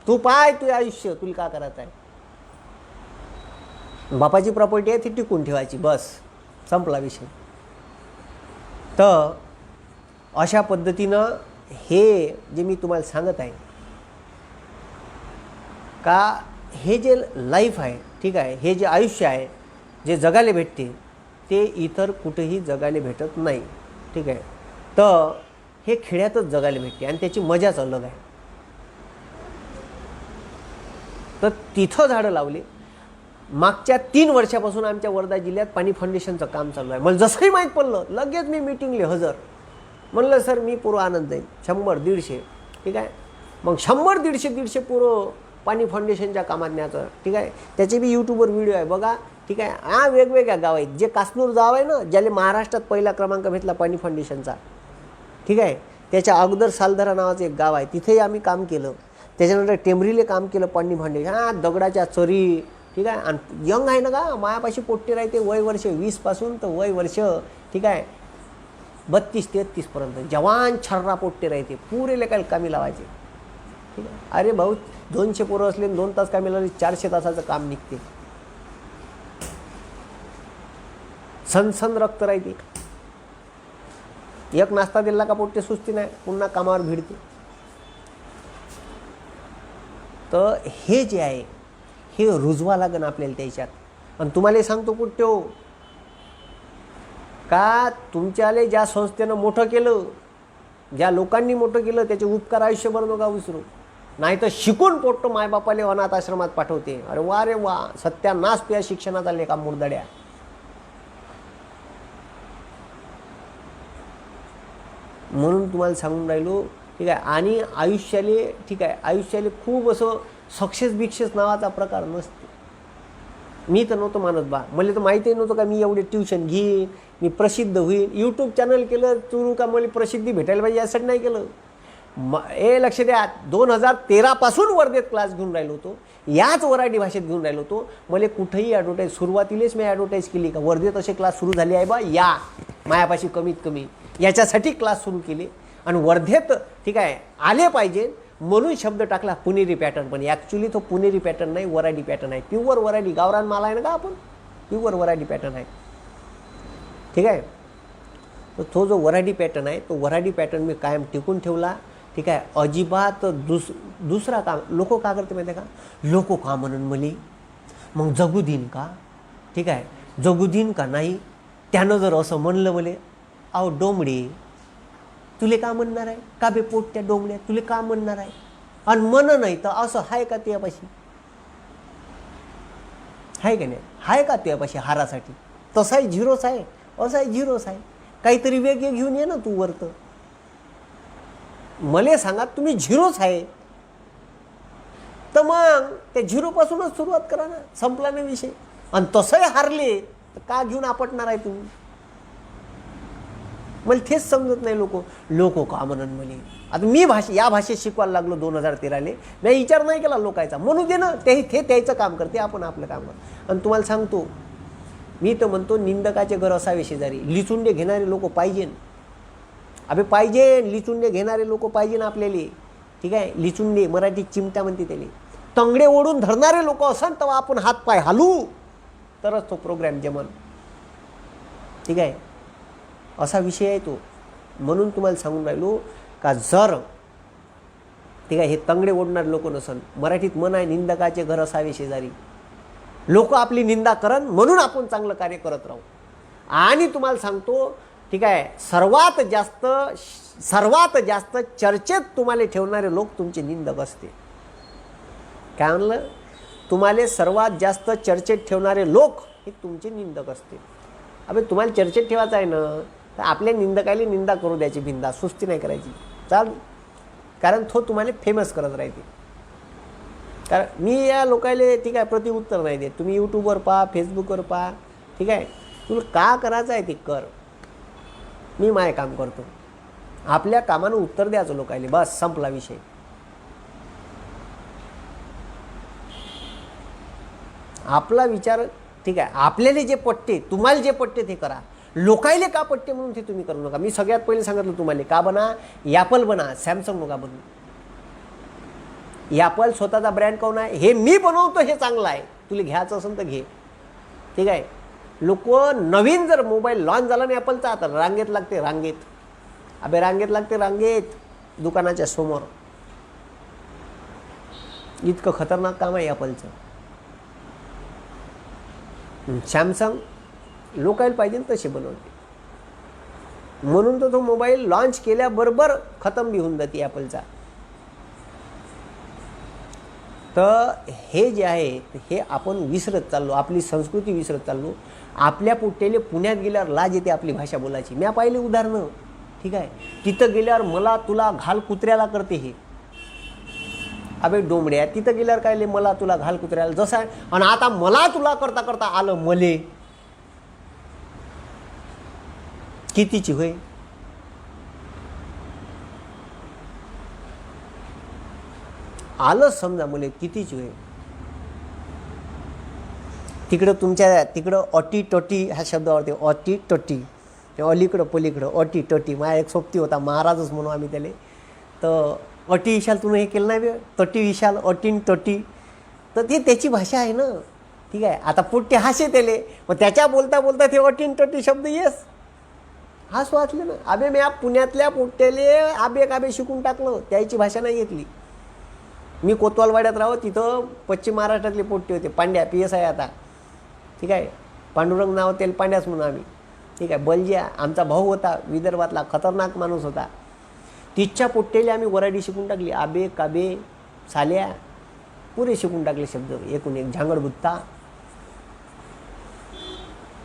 तू पाय, तू आयुष्य तुला का करायचं आहे. बापाची प्रॉपर्टी आहे ती टिकून ठेवायची, बस संपला विषय. तर अशा पद्धतीनं हे जे मी तुम्हाला सांगत आहे का, हे जे लाईफ आहे, ठीक आहे, हे जे आयुष्य आहे, जे जगायला भेटते ते इतर कुठेही जगायला भेटत नाही, ठीक आहे. तर हे खेड्यातच जगायला भेटते आणि त्याची मजाच अलग आहे. तर तिथं झाडं लावली. मागच्या 3 वर्षापासून आमच्या वर्धा जिल्ह्यात पाणी फाउंडेशनचं काम चालू आहे. मला जसंही माहीत पडलं लगेच मी मीटिंगले हजर. म्हणलं सर मी पूर्व आनंद जाईल, 100-150, ठीक आहे. मग 100-150 पूर्व पाणी फाउंडेशनच्या कामात न्यायचं, ठीक आहे. त्याचे बी यूट्यूबवर व्हिडिओ आहे बघा, ठीक आहे. हा वेगवेगळ्या गाव आहेत. जे कासनूर गाव आहे ना, ज्याला महाराष्ट्रात पहिला क्रमांक भेटला पाणी फाउंडेशनचा, ठीक आहे, त्याच्या अगोदर सालधरा नावाचं एक गाव आहे, तिथेही आम्ही काम केलं. त्याच्यानंतर टेंबरीले काम केलं पाणी फाउंडेशन. हां, दगडाच्या चरी, ठीक आहे. आणि यंग आहे ना का, मायापाशी पोट्टे राहते, वय वर्ष 20 तर वय वर्ष, ठीक आहे, 32-33 जवान छर्रा पोट्टे राहते, पुरेले काही कामी लावायचे, ठीक आहे. अरे भाऊ, 200 पोरं असले 2 तास कामी लावले, 400 तासाचं काम निघते. सनसन रक्त राहते. एक नाश्ता दिला का पोट्टे सुस्ती नाही, पुन्हा कामावर भिडते. तर हे जे आहे हे रुजवा लागेल आपल्याला त्याच्यात. आणि तुम्हाला सांगतो पोट्टे हो, का तुमच्याले ज्या संस्थेनं मोठं केलं, ज्या लोकांनी मोठं केलं, त्याचे उपकार आयुष्यभर नका विसरू. नाही तर शिकून पोट्टो मायबापाले अनाथ आश्रमात पाठवते. अरे वा रे वा, सत्यानाश तुझ्या शिक्षणाचा लेखा मुर्दड्या. म्हणून तुम्हाला सांगून राहिलो, ठीक आहे. आणि आयुष्याले, ठीक आहे, आयुष्याले खूप असं सक्सेस बिक्सेस नावाचा प्रकार नसते. मी तर नव्हतं मानत बा, मला तर माहितीही नव्हतं का मी एवढे ट्युशन घेईन, मी प्रसिद्ध होईन, यूट्यूब चॅनल केलं चुरू का मला प्रसिद्धी भेटायला पाहिजे यासाठी नाही केलं. हे लक्ष द्या, 2013 पासून वर्धेत क्लास घेऊन राहिलो होतो, याच वराडी भाषेत घेऊन राहिलो होतो. मला कुठेही ॲडव्हर्टाईज, सुरुवातीलाच मी ॲडव्हर्टाईज केली का वर्धेत असे क्लास सुरू झाले आहे बा, या मायापाशी कमीत कमी याच्यासाठी क्लास सुरू केले. आणि वर्धेत, ठीक आहे, आले पाहिजे म्हणून शब्द टाकला पुणेरी पॅटर्न. पण ॲक्च्युली तो पुणेरी पॅटर्न नाही, वराडी पॅटर्न आहे. प्युअर वराडी, गावरान माल आहे ना का आपण, प्युअर वराडी पॅटर्न आहे, ठीक आहे. तर तो जो वराडी पॅटर्न आहे, तो वराडी पॅटर्न मी कायम टिकून ठेवला, ठीक आहे. अजिबात दुसरा काम लोक का करते माहिती आहे का, लोक का म्हणून मले मग जगू देईन का, ठीक आहे, जगू देईन का नाही. त्यानं जर असं म्हणलं मले, अहो डोंबडे तुले का म्हणणार आहे, का बे पोट्या डोंबड्या तुले का म्हणणार आहे. आणि मन नाही तर असं आहे का तुझ्यापाशी, आहे का नाही, आहे का तुझ्यापाशी हारासाठी. तसाही झिरोच आहे, असाही झिरोच आहे. काहीतरी वेग घेऊन ये ना तू वरतं. मला सांगा, तुम्ही झिरोच आहे तर मग त्या झिरोपासूनच सुरुवात करा ना, संपला ना विषय. आणि तसंही हारले तर का घेऊन आपटणार आहे तुम्ही. मला तेच समजत नाही, लोक का म्हणून मला. आता मी या भाषेत शिकवायला लागलो 2013ले, मी विचार नाही केला लोकांचा. म्हणू दे ना, ते त्याचं काम करते, आपण आपलं काम करतो. आणि तुम्हाला सांगतो, मी तर म्हणतो निंदकाचे घर असावे शेजारी. लिचुंडे घेणारे लोक पाहिजे, अबे पाहिजे, लिचुंडे घेणारे लोक पाहिजे आपल्याला, ठीक आहे. लिचुंडे मराठीत चिमटा म्हणते त्याला. तंगडे ओढून धरणारे लोक असन तेव्हा आपण हातपाय हालू तरच तो प्रोग्राम जमन, ठीक आहे. असा विषय आहे तो. म्हणून तुम्हाला सांगून राहिलो का, जर, ठीक आहे, हे तंगडे ओढणारे लोक नसन, मराठीत म्हण आहे निंदकाचे घर असावे शेजारी. लोक आपली निंदा करन म्हणून आपण चांगलं कार्य करत राहू. आणि तुम्हाला सांगतो, ठीक आहे, सर्वात जास्त चर्चेत तुम्हाला ठेवणारे लोक तुमचे निंदक असते. काय म्हणलं, तुम्हाला सर्वात जास्त चर्चेत ठेवणारे लोक हे तुमचे निंदक असते. अबे तुम्हाला चर्चेत ठेवायचं आहे ना, तर आपल्या निंदकाला निंदा करू द्यायची, बिंदा सुस्ती नाही करायची, चाल. कारण तो तुम्हाला फेमस करत राहते. कारण मी या लोकायले, ठीक आहे, प्रतिउत्तर नाही देत. तुम्ही यूट्यूबवर पहा, फेसबुकवर पहा, ठीक आहे. तुला का करायचं आहे ते कर, मी माय काम करतो. आपल्या कामानं उत्तर द्यायचं लोकायले, बस संपला विषय. आपला विचार, ठीक आहे, आपल्याला जे पटते, तुम्हाला जे पटते ते करा. लोकायले का पटते म्हणून ते तुम्ही करू नका. मी सगळ्यात पहिले सांगितलं तुम्हाला, का बना, ॲपल बना, सॅमसंग नका बनू. ॲपल स्वतःचा ब्रँड कोण आहे, हे मी बनवतो, हे चांगलं आहे, तुला घ्यायचं असेल तर घे, ठीक आहे. लोक नवीन जर मोबाईल लॉन्च झाला नाही ॲपलचा, तर रांगेत लागते, रांगेत. अबे रांगेत लागते, रांगेत, दुकानाच्या समोर. इतकं खतरनाक काम आहे ॲपलचं. सॅमसंग लोकायला पाहिजे तसे बनवते, म्हणून तर तो मोबाईल लॉन्च केल्याबरोबर खतम बी होऊन जाते ॲपलचा. तर हे जे आहे हे आपण विसरत चाललो, आपली संस्कृती विसरत चाललो. आपल्या पुट्टेले पुण्यात गेल्यावर लाज येते आपली भाषा बोलायची. मी पाहिले उदाहरणं, ठीक आहे. तिथं गेल्यावर मला तुला घाल कुत्र्याला करते हे. अबे डोंबड्या, तिथं गेल्यावर काय मला तुला घाल कुत्र्याला जसं आहे, आणि आता मला तुला करता करता आलं मले. कितीची होय? आलं समजा मुले कितीची होय. तिकडं तुमच्या तिकडं अटी टटी हा शब्द आवडते, अटी टटी, अलीकडं पलीकडं अटी टटी. माझ्या एक सोबती होता, महाराजच म्हणू आम्ही त्याला. तर अटी विशाल तुम्ही हे केलं नाही बे, तटी विशाल अटीन टटी, तर ती त्याची भाषा आहे ना. ठीक आहे. आता पोट्टे हासे त्याले, मग त्याच्या बोलता बोलता ते अटीन टटी शब्द येस हास वाचले ना. अबे मी पुण्यातल्या पोट्ट्याले आबे शिकून टाकलं, त्याची भाषा नाही घेतली. मी कोतवालवाड्यात राहू, तिथं पश्चिम महाराष्ट्रातले पोट्टे होते, पांड्या PSI आता. ठीक आहे. पांडुरंग नाव तेल पांड्याच म्हणून आम्ही. ठीक आहे. बलजिया आमचा भाऊ होता, विदर्भातला खतरनाक माणूस होता. तिच्या पोट्टेले आम्ही वराडी शिकून टाकली. आबे काबे साल्या पुरे शिकून टाकले शब्द, एकूण एक झांगड बुत्ता.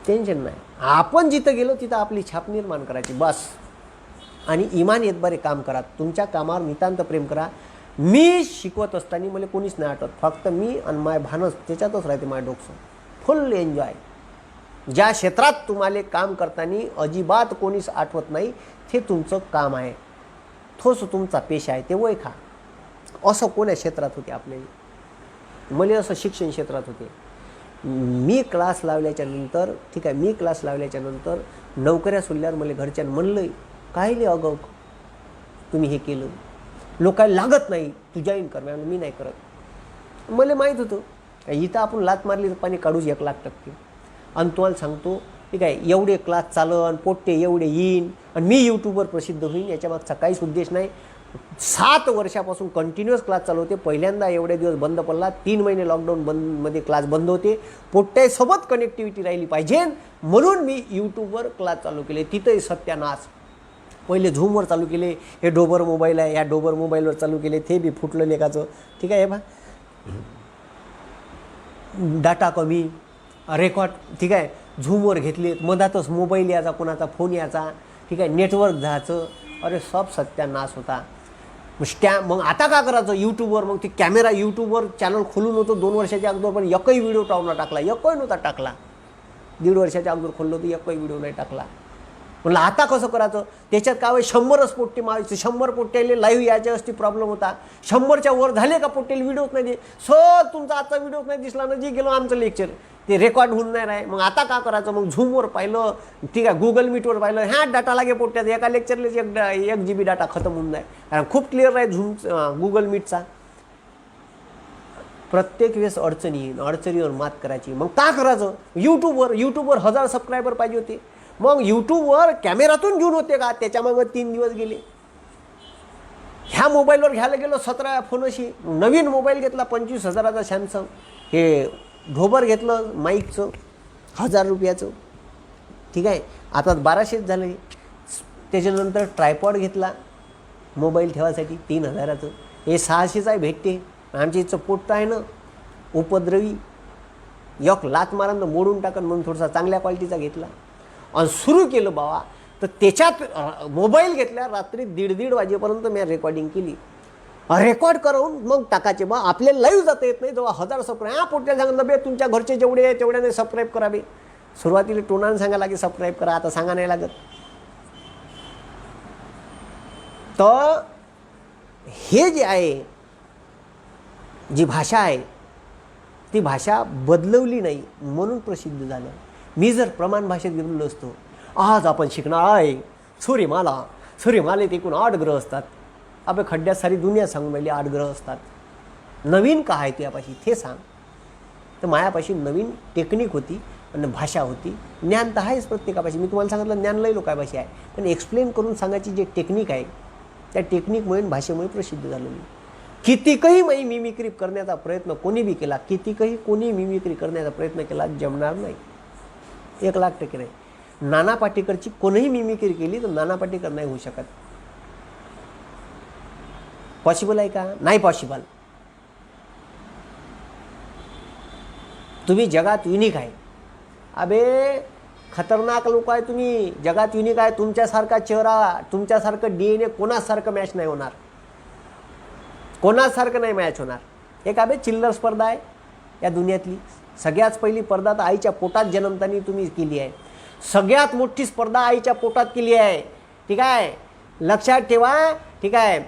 टेन्शन नाही. आपण जिथं गेलो तिथं आपली छाप निर्माण करायची बस. आणि इमान येतबारे काम करा, तुमच्या कामावर नितांत प्रेम करा. मी शिकवत असताना मला कोणीच नाही आठवत, फक्त मी आणि माय भानच त्याच्यातच राहते. माझं डोकं फुल एन्जॉय. ज्या क्षेत्रात तुम्हाला काम करताना अजिबात कोणीच आठवत नाही, ते तुमचं काम आहे, तोच तुमचा पेशा आहे, ते वय खा. असं कोण्या क्षेत्रात होते आपल्याला? मला असं शिक्षण क्षेत्रात होते. मी क्लास लावल्याच्या नंतर, ठीक आहे, मी क्लास लावल्याच्या नंतर नोकऱ्या सोडल्यावर मला घरच्यानं म्हणलं, काय ले अगं तुम्ही हे केलं, लोकांना लागत नाही, तू जॉईन कर. मी नाही करत. मला माहीत होतं इथं आपण लात मारली तर पाणी काढूच 1,00,000%. आणि तुम्हाला सांगतो, ठीक आहे, एवढे क्लास चालन, पोट्टे एवढे येईन आणि मी यूट्यूबवर प्रसिद्ध होईन, याच्या मागचा काहीच उद्देश नाही. 7 वर्षापासून कंटिन्युअस क्लास चालू होते. पहिल्यांदा एवढे दिवस बंद पडला, 3 महिने लॉकडाऊन मध्ये क्लास बंद होते. पोट्ट्यासोबत कनेक्टिव्हिटी राहिली पाहिजे म्हणून मी यूट्यूबवर क्लास चालू केले. तिथंही सत्यानाश. पहिले झूमवर चालू केले, हे डोबर मोबाईल आहे, या डोबर मोबाईलवर चालू केले, ते बी फुटलं लेखाचं. ठीक आहे. बा डाटा कमी, रेकॉर्ड, ठीक आहे, झूमवर घेतले, मधातच मोबाईल यायचा, कोणाचा फोन यायचा, ठीक आहे, नेटवर्क जायचं, अरे सब सत्यानाश होता. मग आता का करायचं यूट्यूबवर? मग ती कॅमेरा यूट्यूबवर चॅनल खोलून होतं 2 वर्षाच्या अगोदर, पण एकही व्हिडिओ टाकून टाकला, एकही नव्हता टाकला. 1.5 वर्षाच्या अगोदर खोललं होतं, एकही व्हिडिओ नाही टाकला. म्हणलं आता कसं करायचं? त्याच्यात काय 100च पोट्टे मारायचे, 100 पोट्ट्याले लाईव्ह यायच्या असती प्रॉब्लेम होता. 100च्या वर झाले का पोट्टेले व्हिडिओच नाही दे. सर तुमचा आजचा व्हिडिओच नाही दिसला ना, जे गेलो आमचं लेक्चर ते रेकॉर्ड होऊन नाही राही. मग आता का करायचं? मग झूमवर पाहिलं, ठीक आहे, गुगल मीटवर पाहिलं, ह्या डाटा लागे पोट्ट्यात, एका लेक्चरले 1 GB डाटा खतम होऊन जाय. कारण खूप क्लिअर आहे झूम गुगल मीटचा. प्रत्येक वेळेस अडचणी येईन, अडचणीवर मात करायची. मग का करायचं? यूट्यूबवर 1000 सबस्क्रायबर पाहिजे होते. मग यूट्यूबवर कॅमेरातून घेऊन होते का? त्याच्यामागं 3 दिवस गेले. ह्या मोबाईलवर घ्यायला गेलो 17 फोनशी. नवीन मोबाईल घेतला 25,000चा सॅमसंग. हे ढोबर घेतलं माईकचं 1,000 रुपयाचं. ठीक आहे. आता 1200 झालं. त्याच्यानंतर ट्रायपॉड घेतला मोबाईल ठेवायसाठी 3,000चं. हे 600चं आहे, भेटते. आमच्या इथचं पोट्ट आहे ना उपद्रवी, एक लात मारांना मोडून टाकन म्हणून थोडासा चांगल्या क्वालिटीचा घेतला आणि सुरू केलं बाबा. तर त्याच्यात मोबाईल घेतल्या रात्री 1:30 वाजेपर्यंत मी रेकॉर्डिंग केली. रेकॉर्ड करून मग टाकायचे. बा आपल्याला लाईव्ह जाता येत नाही, जेव्हा 1000 सबस्क्राईब, हा पोट्याला सांगितलं बे तुमच्या घरचे जेवढे आहे तेवढ्याने सबस्क्राईब करावे. सुरुवातीला टोनानं सांगायला लागे सबस्क्राईब करा, आता सांगा नाही लागत. तर हे जे आहे, जी भाषा आहे ती भाषा बदलवली नाही म्हणून प्रसिद्ध झालं. मी जर प्रमाण भाषेत गेलेलो असतो, आज आपण शिकणार आहे सूर्यमाला. सूर्यमालेत एकूण 8 ग्रह असतात. अबे खड्ड्यात सारी दुनिया सांगून राहिली 8 ग्रह असतात. नवीन काय आहे तुझ्यापाशी ते सांग. तर माझ्यापाशी नवीन टेक्निक होती आणि भाषा होती. ज्ञान तर आहेच प्रत्येकापाशी. मी तुम्हाला सांगितलं ज्ञान लई लोकांपाशी आहे, पण एक्सप्लेन करून सांगायची जे टेक्निक आहे त्या टेक्निकमुळे भाषेमुळे प्रसिद्ध झालो मी. कितीकही मी मिमिक्री करण्याचा प्रयत्न कोणी बी केला, कितीकही कोणी मिमिक्री करण्याचा प्रयत्न केला, जमणार नाही. 1,00,000% नाही. नाना पाटेकरची कोणीही मिमिक्री केली तर नाना पाटेकर नाही होऊ शकत. पॉसिबल आहे का? नाही पॉसिबल. तुम्ही जगात युनिक आहे. अबे खतरनाक लोक आहे तुम्ही, जगात युनिक आहे. तुमच्यासारखा चेहरा, तुमच्यासारखं DNA कोणासारखं मॅच नाही होणार. कोणासारखं नाही मॅच होणार. एक अबे चिल्लर स्पर्धा आहे या दुनियातली. सगळ्यात पहिली स्पर्धा तर आईच्या पोटात जन्मताना तुम्ही केली आहे. सगळ्यात मोठी स्पर्धा आईच्या पोटात केली आहे. ठीक आहे, लक्षात ठेवा. ठीक आहे,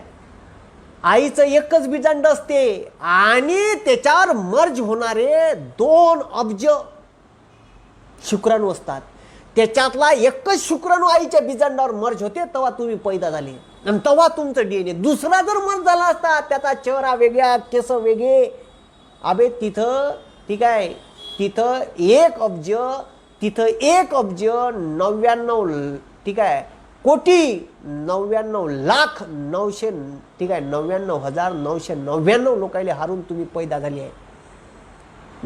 आईचं एकच बीजांड असते आणि त्याच्यावर मर्ज होणारे 2 अब्ज शुक्राणू असतात. त्याच्यातला एकच शुक्राणू आईच्या बीजांडावर मर्ज होते तेव्हा तुम्ही पैदा झाले आणि तेव्हा तुमचं DNA. दुसरा जर मर्ज झाला असता, त्याचा चेहरा वेगळा, केस वेगळे, अबे तिथं ठीक आहे, तिथं 1 अब्ज, तिथं 1 अब्ज 99 ठीक आहे कोटी 99,00,900 ठीक आहे 99,999 लोकांना हारून तुम्ही पैदा झाली आहे.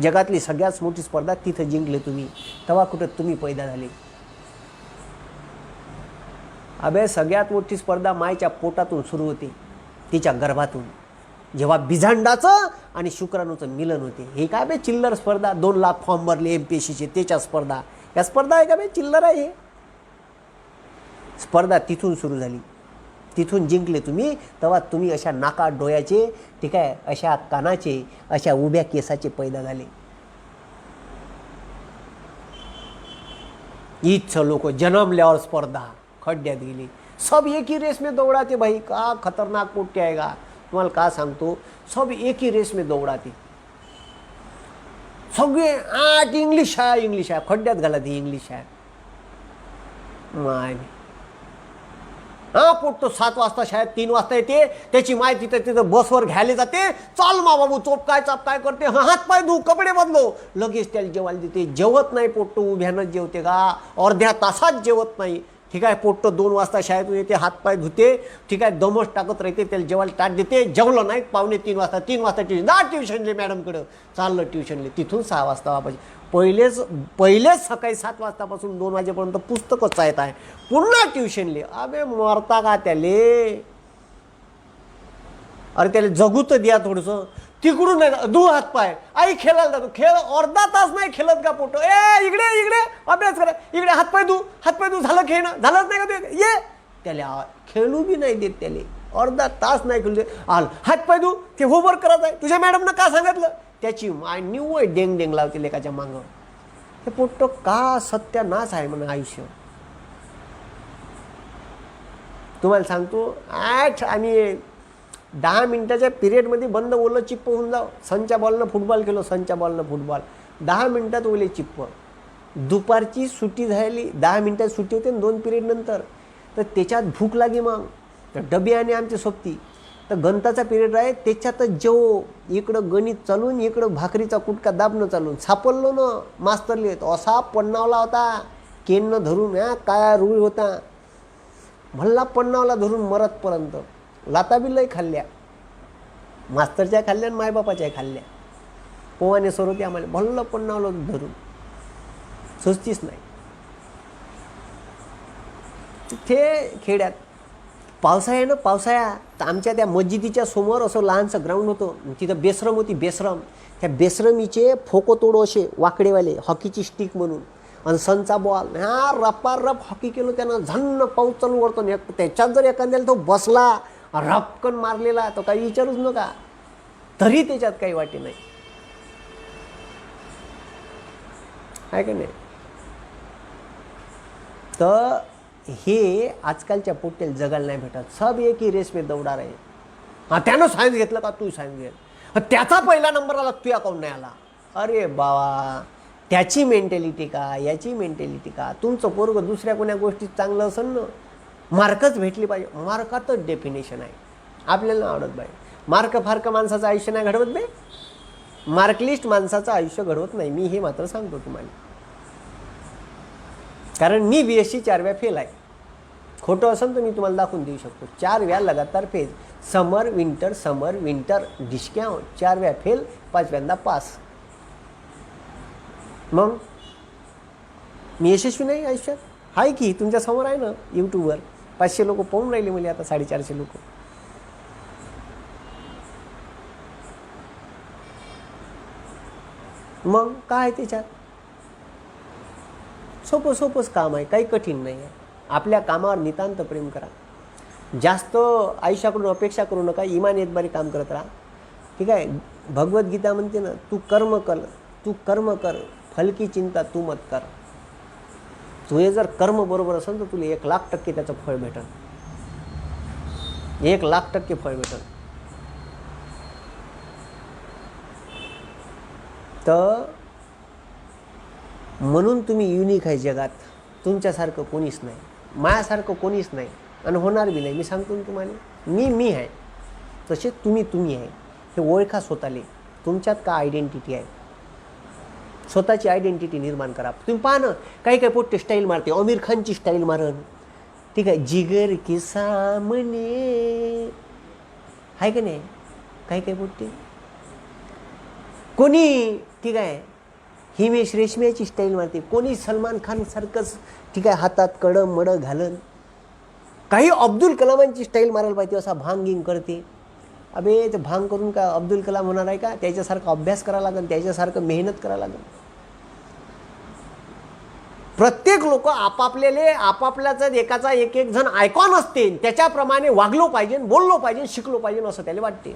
जगातली सगळ्यात मोठी स्पर्धा तिथं जिंकले तुम्ही, तेव्हा कुठं तुम्ही पैदा झाले. अबे सगळ्यात मोठी स्पर्धा मायच्या पोटातून सुरू होते, तिच्या गर्भातून, जेव्हा बिझांडाचं आणि शुक्राणूचं मिलन होते. हे काय बे चिल्लर स्पर्धा, 2 लाख फॉर्म भरले MPSCचे, त्याच्या स्पर्धा. या स्पर्धा आहे का बे, चिल्लर आहे हे. स्पर्धा तिथून सुरू झाली, तिथून जिंकले तुम्ही, तेव्हा तुम्ही अशा नाका डोळ्याचे ठीक आहे, अशा कानाचे, अशा उभ्या केसाचे पैदा झाले. हीच लोक जन्मल्यावर स्पर्धा खड्ड्यात गेली. सब एक ही रेस में दौड़ाते भाई. का खतरनाक पोट्टे आहे का, तुम्हाला का सांगतो, सब एक ही रेस में दौड़ाते. सगळे 8 इंग्लिश आहे, खड्ड्यात घाला ती इंग्लिश आहे. माय पोट्ट 7 वाजता शाळेत 3 वाजता येते, त्याची माय तिथं बसवर घ्यायला जाते. चाल मा बाबू, चोप काय करते, हात पाय धू, कपडे बदलो, लगेच त्याला जेवायला देते. जेवत नाही पोट्ट, उभ्यानंच जेवते का, अर्ध्या तासात जेवत नाही. ठीक आहे, पोट्ट 2 वाजता शाळेतून येते, हातपाय धुते, ठीक आहे, दमच टाकत राहते, त्याला जेवायला ताट देते. जेवलं नाही, 2:45 वाजता 3 वाजता ट्युशनले मॅडमकडं चाललं, ट्युशनले. तिथून 6 वाजता वापस. पहिलेच सकाळी 7 वाजतापासून 2 वाजेपर्यंत पुस्तकच आहेत आहे, पुन्हा ट्युशनले. अबे मरता का त्याले, अरे त्याला जगू तर द्या थोडंसं. तिकडून नाही, धू हातपाय, आई खेळायला जातो. खेळ अर्धा तास नाही खेळत का पोट, इकडे अभ्यास करा, इकडे हातपाय धू झालं खेळणं, झालंच नाही का ते, ये. त्याला खेळू बी नाही देत, त्याले अर्धा तास नाही खेळू देत. हातपाय धू, ते होमवर्क करत आहे, तुझ्या मॅडमनं का सांगितलं, त्याची माय निव्वळ डेंग लावते लेकाच्या मागं. हे पोट्ट का सत्यानाश आहे म्हणून आयुष्य. तुम्हाला सांगतो, आम्ही 10 मिनिटाच्या पिरियडमध्ये बंद ओलं चिप्प होऊन जाऊ. सनच्या बॉलनं फुटबॉल खेळलो, सनच्या बॉलनं फुटबॉल 10 मिनिटात ओले चिप्प. दुपारची सुट्टी झाली, 10 मिनिटात सुट्टी होते 2 पिरियड नंतर, तर त्याच्यात भूक लागे. मग डबे आणि आमची सोबती, तर गणिताचा पिरियड आहे, त्याच्यातच जेव, इकडं गणित चालून, इकडं भाकरीचा कुटका दाबणं चालून. सापडलो ना मास्तरले, असा पन्नावला होता, केननं धरून, काय रूळ होता, भल्ला पन्नावला धरून मरतपर्यंत. लाता बी लय खाल्ल्या, मास्तरच्या खाल्ल्या आणि मायबापाच्या खाल्ल्या. पोवाने सर होते आम्हाला, भल्लं पन्नावलं धरून, सुस्तीच नाही. तिथे खेड्यात पावसाळ्या ना, पावसाळ्या तर आमच्या त्या मस्जिदीच्या समोर असं लहानसं ग्राउंड होतं, तिथं बेसरम होती. बेसरम, त्या बेसरमीचे फोको तोडो असे वाकडेवाले, हॉकीची स्टिक म्हणून, आणि सनचा बॉल, रपारप हॉकी केलं त्यानं. झन्न पाऊस चालू करतो, त्याच्यात जर एखाद्याला तो बसला, रपकन मारलेला, तो काही विचारूच नका, तरी त्याच्यात काही वाटे नाही, आहे का नाही. तर हे आजकालच्या पोट्याला जगायला नाही भेटत. सब एक ही रेस में दौडा रहे. त्यानं सायन्स घेतलं का, तू सायन्स घे, त्याचा पहिला नंबर आला, तू अकाउंट नाही आला. अरे बाबा, त्याची मेंटॅलिटी का, याची मेंटॅलिटी का. तुमचं पोरगं दुसऱ्या कोण्या गोष्टीत चांगलं असेल ना, मार्कच भेटली पाहिजे, मार्कातच डेफिनेशन आहे. आपल्याला आवडत बाई मार्क फार्क माणसाचं आयुष्य नाही घडवत बाई, मार्कलिस्ट माणसाचं आयुष्य घडवत नाही. मी हे मात्र सांगतो तुम्हाला, कारण मी BSc 4 वेळा फेल आहे. खोटं असेल तर मी तुम्हाला दाखवून देऊ शकतो. 4 वेळा लगातार फेल, समर विंटर डिस्काउंट, 4 वेळा फेल, 5व्यांदा पास. मग मी यशस्वी नाही आयुष्यात, आहे की तुमच्या समोर आहे ना, यूट्यूबवर 500 लोक पाहून राहिले मला, आता 450 लोक. मग काय त्याच्यात, सोपंच काम आहे, काही कठीण नाही आहे. आपल्या कामावर नितांत प्रेम करा. जास्त आयुष्याकडून अपेक्षा करू नका, इमान येतबारी काम करत राहा. ठीक आहे. भगवद्गीता म्हणते ना, तू कर्म कर, फल की चिंता तू मत कर. तुझे जर कर्म बरोबर असेल तर तुला 1,00,000% त्याचं फळ भेटेल. 1,00,000% फळ भेटेल. तर म्हणून तुम्ही युनिक आहे जगात. तुमच्यासारखं कोणीच नाही, माझ्यासारखं कोणीच नाही आणि होणार बी नाही. मी सांगतो ना तुम्हाला, मी आहे तसे तुम्ही आहे. हे ओळखा स्वतःले. तुमच्यात का आयडेंटिटी आहे, स्वतःची आयडेंटिटी निर्माण करा. तुम्ही पहा ना, काही पोट्टे स्टाईल मारते, आमिर खानची स्टाईल मारण. ठीक आहे. जिगर के सामने आहे का नाही, काही पोट्टे कोणी. ठीक आहे. हिमेश रेशमियाची स्टाईल मारते, कोणी सलमान खान सारखंच. ठीक आहे. हातात कडं मडं घालन. काही अब्दुल कलामांची स्टाईल मारायला पाहिजे, असा भांगिंग करते. अबे ते भांग करून का अब्दुल कलाम होणार आहे का? त्याच्यासारखा अभ्यास करावा लागेल, त्याच्यासारखं मेहनत करावं लागेल. प्रत्येक लोक आपापल्याच एकाचा एक जण आयकॉन असते, त्याच्याप्रमाणे वागलो पाहिजे, बोललो पाहिजे, शिकलो पाहिजे असं त्याला वाटते.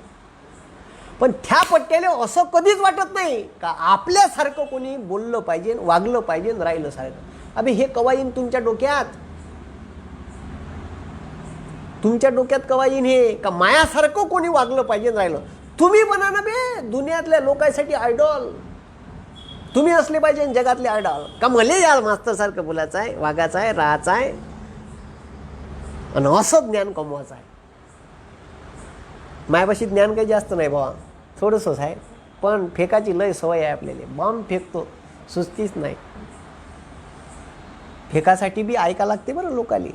पण त्या पट्ट्याला असं कधीच वाटत नाही का आपल्यासारखं कोणी बोललं पाहिजे, वागलं पाहिजे, राहिलं सारखं. अबे हे कवा येईन तुमच्या डोक्यात? तुमच्या डोक्यात कवा येईन हे का मायासारखं कोणी वागलं पाहिजे, राहिलं? तुम्ही बना ना बे दुनियातल्या लोकांसाठी आयडॉल. तुम्ही असले पाहिजे जगातले आयडॉल. का मले यार मास्तर सारखं बोलायचं आहे, वागायचं आहे, राहायचं आहे आणि असं ज्ञान कमवायचं आहे. मायापाशी ज्ञान काही जास्त नाही बाबा, थोडंसंच आहे. पण फेकाची लय सवय आहे आपल्याला. बॉम्ब फेकतो, सुस्तीच नाही. फेकासाठी बी ऐका लागते बरं लोकाले.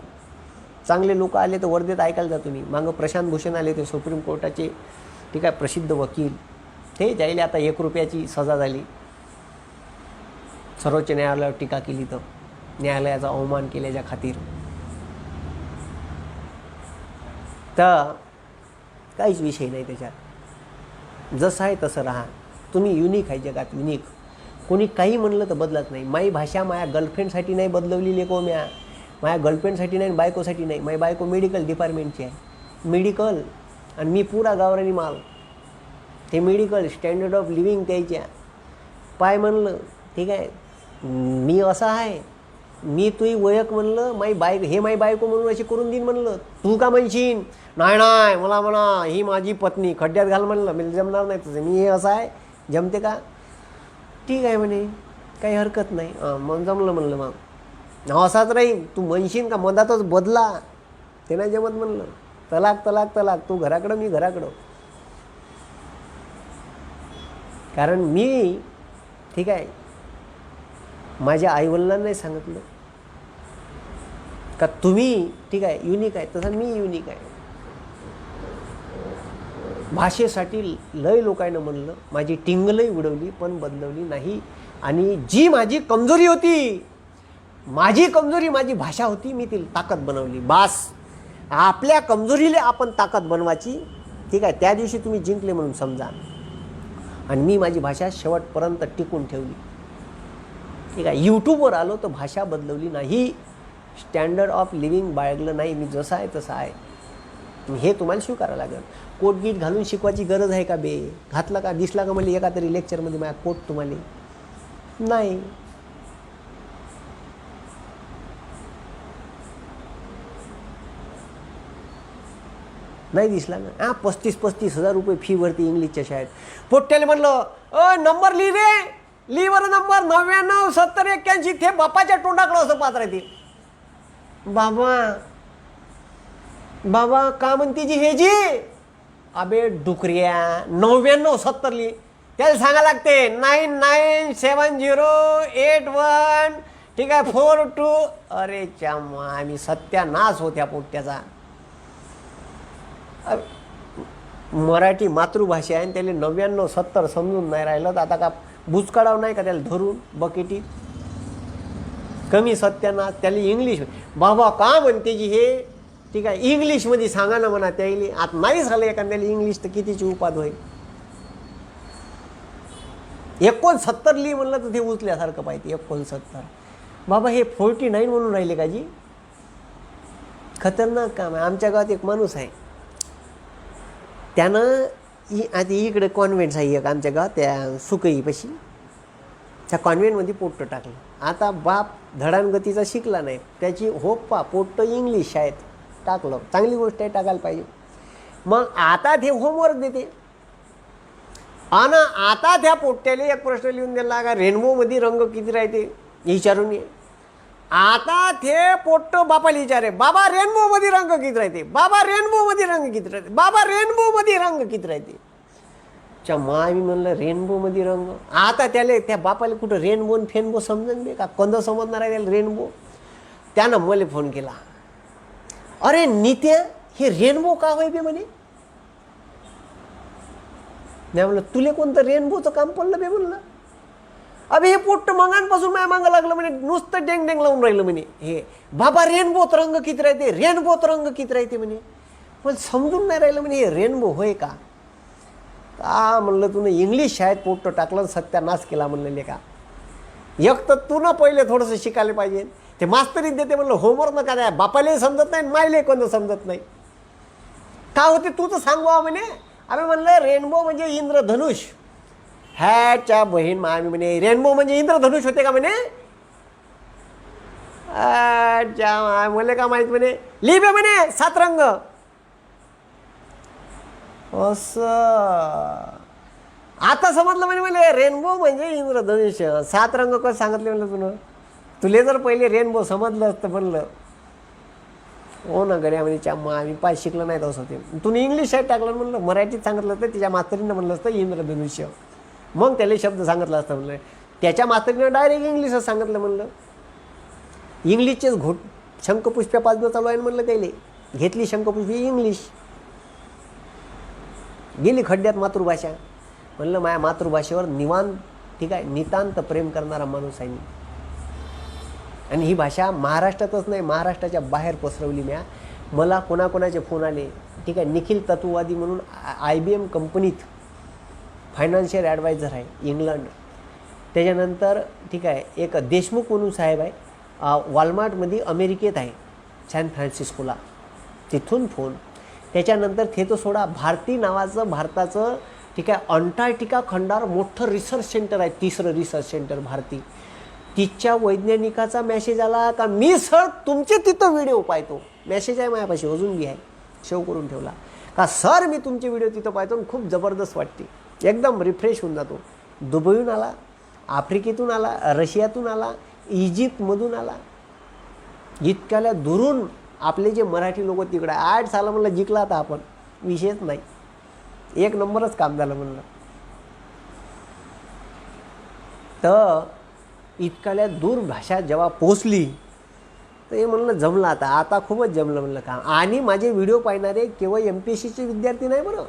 चांगले लोक आले तर वर्धेत ऐकायला जातो मी. मागं प्रशांत भूषण आले, ते सुप्रीम कोर्टाचे ठीक आहे प्रसिद्ध वकील. ते जायले आता 1 रुपयाची सजा झाली. सर्वोच्च न्यायालयावर टीका केली तर न्यायालयाचा अवमान केल्याच्या खातीर. तर काहीच विषय नाही त्याच्यात. जसं आहे तसं राहा. तुम्ही युनिक आहे जगात, युनिक. कोणी काही म्हणलं तर बदलत नाही. माझी भाषा माझ्या गर्लफ्रेंडसाठी नाही बदलवलेली को म्या. माझ्या गर्लफ्रेंडसाठी नाही, बायकोसाठी नाही. माझी बायको मेडिकल डिपार्टमेंटची आहे, मेडिकल. आणि मी पुरा गावरानी माल. ते मेडिकल स्टँडर्ड ऑफ लिव्हिंग त्याच्या पाय म्हणलं. ठीक आहे. मी असा आहे, मी तुही वयक म्हणलं, माई बायको म्हणून अशी करून देईन म्हणलं. तू का म्हणशील नाही मला म्हणा ही माझी पत्नी, खड्ड्यात घाल म्हणलं, मला जमणार नाही तुझं. मी हे असं आहे, जमते का? ठीक आहे म्हणे, काही हरकत नाही. मग जमलं म्हणलं. मग असाच राहील. तू म्हणशील का मधातच बदला, ते नाही जमत म्हणलं. तलाक, तू घराकडं, मी घराकडं. कारण मी ठीक आहे माझ्या आईवडिलांना नाही सांगितलं का तुम्ही ठीक आहे युनिक आहे, तसं मी युनिक आहे. भाषेसाठी लय लोकांना म्हणलं, माझी टिंगलही उडवली पण बदलवली नाही. आणि जी माझी कमजोरी होती, माझी भाषा होती, मी ती ताकद बनवली. बास. आपल्या कमजोरीला आपण ताकद बनवायची. ठीक आहे. त्या दिवशी तुम्ही जिंकले म्हणून समजा. आणि मी माझी भाषा शेवटपर्यंत टिकून ठेवली. ठीक आहे. यूट्यूबवर आलो तर भाषा बदलवली नाही, स्टँडर्ड ऑफ लिव्हिंग बाळगलं नाही. मी जसं आहे तसं आहे. हे तुम्हाला स्वीकारावं लागेल. कोटगीट घालून शिकवायची गरज आहे का बे? घातला का, दिसला का मला एका तरी लेक्चरमध्ये माझ्या कोट तुम्हाला? नाही. नाही दिसला ना. 35,000 रुपये फी भरती इंग्लिशच्या शाळेत. पोट्ट्याला म्हणलं नंबर लिहि रे, लिहि बरं नंबर. 99 70 81. ते बापाच्या तोंडाकडं असं पात्र आहे ते. बाबा का म्हणते जी हे जी? अबे डुकऱ्या, 99 70 लिहि. त्याला सांगा लागते 997081 ठीक आहे 42. अरे चामा, आम्ही सत्यानाश होत्या पोट्ट्याचा. मराठी मातृभाषा आहे आणि त्याला 99 70 समजून नाही राहिलं तर आता का बुचकाडाव नाही का त्याला धरून बकेटीत? कमी सत्यानाश. त्याला इंग्लिश बाबा का म्हणते जी हे? ठीक आहे इंग्लिशमध्ये सांगा ना म्हणा त्याला. आता नाही झालं एखाद्याला इंग्लिश तर कितीची उपाद होईल. 69 लिहि म्हणलं तर ते उचल्यासारखं पाहिजे. 69 बाबा हे 49 म्हणून राहिले का जी? खतरनाक काम आहे. आमच्या गावात एक माणूस आहे, त्यानं आता इकडे कॉन्व्हेंट्स आहे एक आमच्या गावात, त्या सुकईपाशी, त्या कॉन्व्हेंटमध्ये पोट्ट टाकलं. आता बाप धडानगतीचा शिकला नाही, त्याची होप्पा पोट्ट इंग्लिश शाळेत टाकलं. चांगली गोष्ट आहे, टाकायला पाहिजे. मग आता ते होमवर्क देते, आणि आता त्या पोट्ट्याला एक प्रश्न लिहून दिला का रेनबोमध्ये रंग किती राहते विचारून ये. आता ते पोट्ट बापाला विचारे, बाबा रेनबोमध्ये रंग किती राहते, बाबा रेनबोमध्ये रंग किती राहते, बाबा रेनबोमध्ये रंग किती राहते. च्या मी म्हणलं रेनबोमध्ये रंग. आता त्याला त्या बापाला कुठं रेनबो फेनबो समजून दे का, कोणतं समजणार आहे त्याला रेनबो. त्यानं मला फोन केला, अरे नित्या हे रेनबो का होय बे म्हणे. नाही म्हणलं तुले कोणतं रेनबोचं काम पडलं बे म्हणलं. अबे हे पोट्ट मंगांपासून माझ्या मागं लागलं म्हणे, नुसतं डेंग डेंग लावून राहिलं म्हणे. हे बाबा रेनबोत रंग किती राहते, रेनबोत रंग किती राहते म्हणे. पण समजून नाही राहिलं म्हणे हे रेनबो होय का. का म्हणलं तुनं इंग्लिश शाळेत पोट्ट टाकलं, सत्यानाश केला म्हणलं लेका. एक तर तू ना पहिले थोडंसं शिकायला पाहिजे. ते मास्तरीत देते म्हणलं होमवर्क नका द्या, बापालाही समजत नाही मायले कोणतं समजत नाही. का होते तू तर सांगवा म्हणे. आम्ही म्हणलं रेनबो म्हणजे इंद्रधनुष. ह्याच्या बहीण आम्ही म्हणे रेनबो म्हणजे इंद्रधनुष होते का म्हणे. मला का माहित म्हणे, लिहिबे म्हणे 7 रंग. असं आता समजलं म्हणे मला रेनबो म्हणजे इंद्रधनुष. 7 रंग कसं सांगितले म्हणलं तुला. तुले जर पहिले रेनबो समजलं असतं म्हणलं. हो ना गड्या म्हणे च्या आम्ही पाय शिकलं नाही तसं ते. तुम्ही इंग्लिश शाळेत टाकलं म्हणलं, मराठीत सांगितलं असतं, तिच्या मास्तरीनं म्हणलं असतं इंद्रधनुष्य, मग त्याला शब्द सांगितलं असतं म्हणलं. त्याच्या मास्तरीनं डायरेक्ट इंग्लिशच सांगितलं म्हणलं. इंग्लिशचेच शंखपुष्प्या पाजणं चालू आहे म्हणलं. त्याला घेतली शंखपुष्पी इंग्लिश, गेली खड्ड्यात मातृभाषा. म्हणलं माझ्या मातृभाषेवर निवांत ठीक आहे नितांत प्रेम करणारा माणूस आहे मी. आणि ही भाषा महाराष्ट्रातच नाही, महाराष्ट्राच्या बाहेर पसरवली म्या. मला कोणाकोणाचे फोन आले ठीक आहे. निखिल तत्ववादी म्हणून IBM कंपनीत फायनान्शियल ॲडवायझर आहे इंग्लंड. त्याच्यानंतर ठीक आहे एक देशमुख म्हणून साहेब आहे, वॉलमार्टमध्ये अमेरिकेत आहे, सॅन फ्रान्सिस्कोला, तिथून फोन. त्याच्यानंतर ते तो सोडा, भारती नावाचं भारताचं ठीक आहे अंटार्क्टिका खंडावर मोठं रिसर्च सेंटर आहे, 3रं रिसर्च सेंटर भारती. तिच्या वैज्ञानिकाचा मेसेज आला का मी सर तुमचे तिथं व्हिडिओ पाहतो. मेसेज आहे माझ्यापाशी, अजून बी आहे, सेव्ह करून ठेवला का सर मी तुमचे व्हिडिओ तिथं पाहतो, खूप जबरदस्त वाटते, एकदम रिफ्रेश होऊन जातो. दुबईहून आला, आफ्रिकेतून आला, रशियातून आला, इजिप्तमधून आला. इतक्याला दुरून आपले जे मराठी लोक तिकडे 8 साला म्हणलं जिंकला आता आपण, विषयच नाही, 1 नंबरच काम झालं म्हणलं. तर इतक्याला दूर भाषा जेव्हा पोचली तर हे म्हणलं जमलं आता खूपच जमलं म्हणलं काम. आणि माझे व्हिडिओ पाहणारे केवळ MPSCचे विद्यार्थी नाही बरं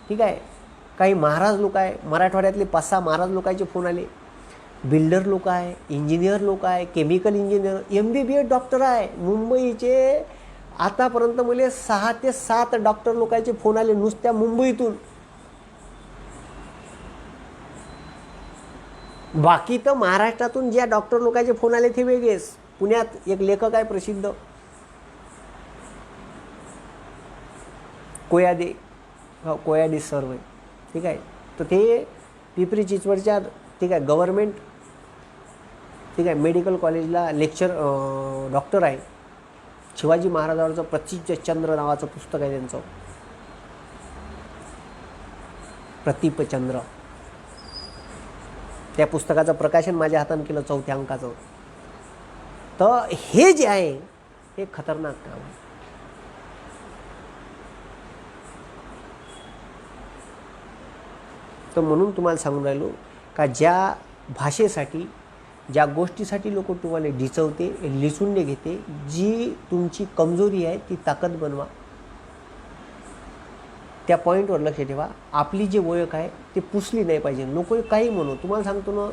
ठीक आहे, काही महाराज लोक आहे, मराठवाड्यातले 5-6 महाराज लोकांचे फोन आले, बिल्डर लोक आहे, इंजिनियर लोक आहे, केमिकल इंजिनियर, MBBS डॉक्टर आहे मुंबईचे. आतापर्यंत मला 6 ते 7 डॉक्टर लोकांचे फोन आले नुसत्या मुंबईतून. बाकी तर महाराष्ट्रातून ज्या डॉक्टर लोकांचे फोन आले ते वेगळेच. पुण्यात एक लेखक आहे प्रसिद्ध कोयादे, कोयादे सर होय ठीक आहे. तर ते पिंपरी चिंचवडच्या ठीक आहे गव्हर्मेंट ठीक आहे मेडिकल कॉलेजला लेक्चर डॉक्टर आहे. शिवाजी महाराजांचं प्रतीपचंद्र नावाचं पुस्तक आहे त्यांचं, प्रतीपचंद्र. त्या पुस्तकाचं प्रकाशन माझ्या हातानं केलं 4थ्या अंकाचं. तर हे जे आहे हे खतरनाक काम आहे. तर म्हणून तुम्हाला सांगून राहिलो का ज्या भाषेसाठी ज्या गोष्टीसाठी लोक तुम्हाला डिचवते, लिसून घेते, जी तुमची कमजोरी आहे ती ताकद बनवा. त्या पॉईंटवर लक्ष ठेवा. आपली जी ओळख आहे ते पुसली नाही पाहिजे. लोक काही म्हणू, तुम्हाला सांगतो ना,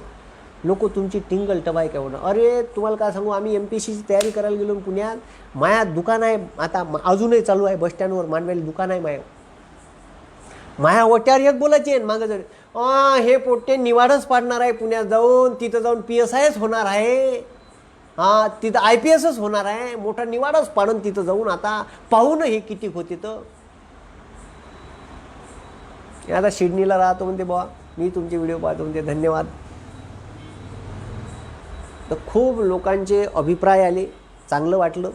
लोक तुमची टिंगल टबाय काय म्हणून. अरे तुम्हाला काय सांगू, आम्ही MPSCची तयारी करायला गेलो पुण्यात. माया दुकान आहे आता अजूनही चालू आहे, बसस्टँडवर मांडवेल दुकान आहे माया ओट्यावर एक बोलायचे मागं जर हे पोट्टे निवाडच पाडणार आहे पुण्यात जाऊन, तिथं जाऊन PSIच होणार आहे. हां तिथं IPSच होणार आहे, मोठा निवाडाच पाडून तिथं जाऊन आता पाहू ना हे किती होते. तर आता सिडनीला राहतो म्हणते बुवा, मी तुमचे व्हिडिओ पाहतो म्हणते, धन्यवाद. तर खूप लोकांचे अभिप्राय आले, चांगलं वाटलं.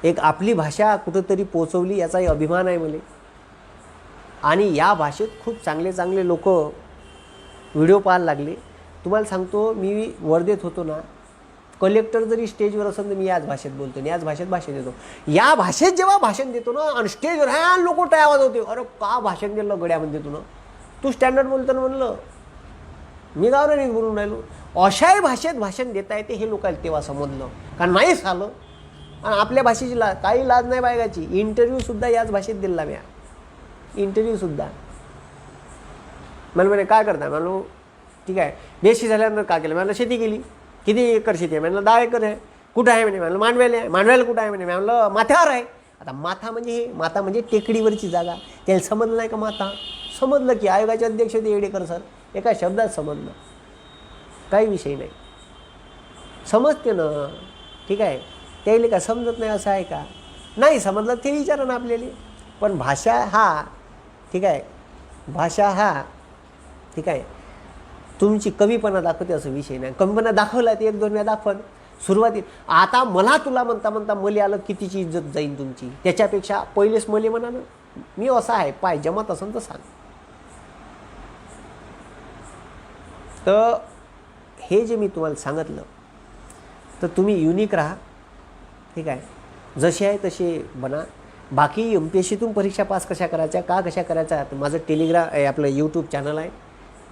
एक आपली भाषा कुठंतरी पोचवली याचाही अभिमान आहे मला. आणि या भाषेत खूप चांगले चांगले लोक व्हिडिओ पाहायला लागले. तुम्हाला सांगतो, मी वर्धेत होतो ना, कलेक्टर जरी स्टेजवर असेल तर मी याच भाषेत बोलतो, याच भाषेत भाषण देतो. या भाषेत जेव्हा भाषण देतो ना आणि स्टेजवर ह्या लोक टाळ्या आवाज होते, अरे का भाषण दिलं गड्या म्हणते तू स्टँडर्ड बोलतो ना. म्हणलं मी गावरानीच बोलून राहिलो. अशाही भाषेत भाषण देता येते हे लोकांना तेव्हा समजलं, कारण नाहीच आलं. आणि आपल्या भाषेची काही लाज नाही बायगाची. इंटरव्ह्यूसुद्धा याच भाषेत दिला मी, इंटरव्ह्यूसुद्धा. मला म्हणे काय करता, म्हणलो ठीक आहे. बेशी झाल्यानंतर काय केलं, मला शेती केली. किती एकर शेती आहे, म्हणलं 10 एकर आहे. कुठं आहे म्हणे, म्हणलं मांडव्याला आहे. मांडव्याला कुठं आहे म्हणे, म्हणलं माथ्यावर आहे. आता माथा म्हणजे टेकडीवरची जागा. त्याला समजलं नाही का माथा? समजलं की आयोगाचे अध्यक्ष होते येडेकर सर, एका शब्दात समजलं, काही विषय नाही, समजते ना. ठीक आहे, त्याला का समजत नाही असं आहे का? नाही समजलं ते विचारा ना आपल्याला. पण भाषा हा ठीक आहे, भाषा हा ठीक आहे, तुमची कमीपणा दाखवते असं विषय नाही. कमीपणा दाखवला ते 1-2 वेळा दाखवण सुरुवातीत. आता मला तुला म्हणता म्हणता मले आलं कितीची इज्जत जाईन तुमची, त्याच्यापेक्षा पहिलेच मले म्हणा ना, मी असा आहे पाय, जमत असेल तर सांग. तर हे जे मी तुम्हाला सांगितलं, तर तुम्ही युनिक राहा. ठीक आहे, जसे आहे तसे बना. बाकी MPSCतून परीक्षा पास कशा करायच्या, कशा करायच्या, माझं टेलिग्राम आपलं यूट्यूब चॅनल आहे.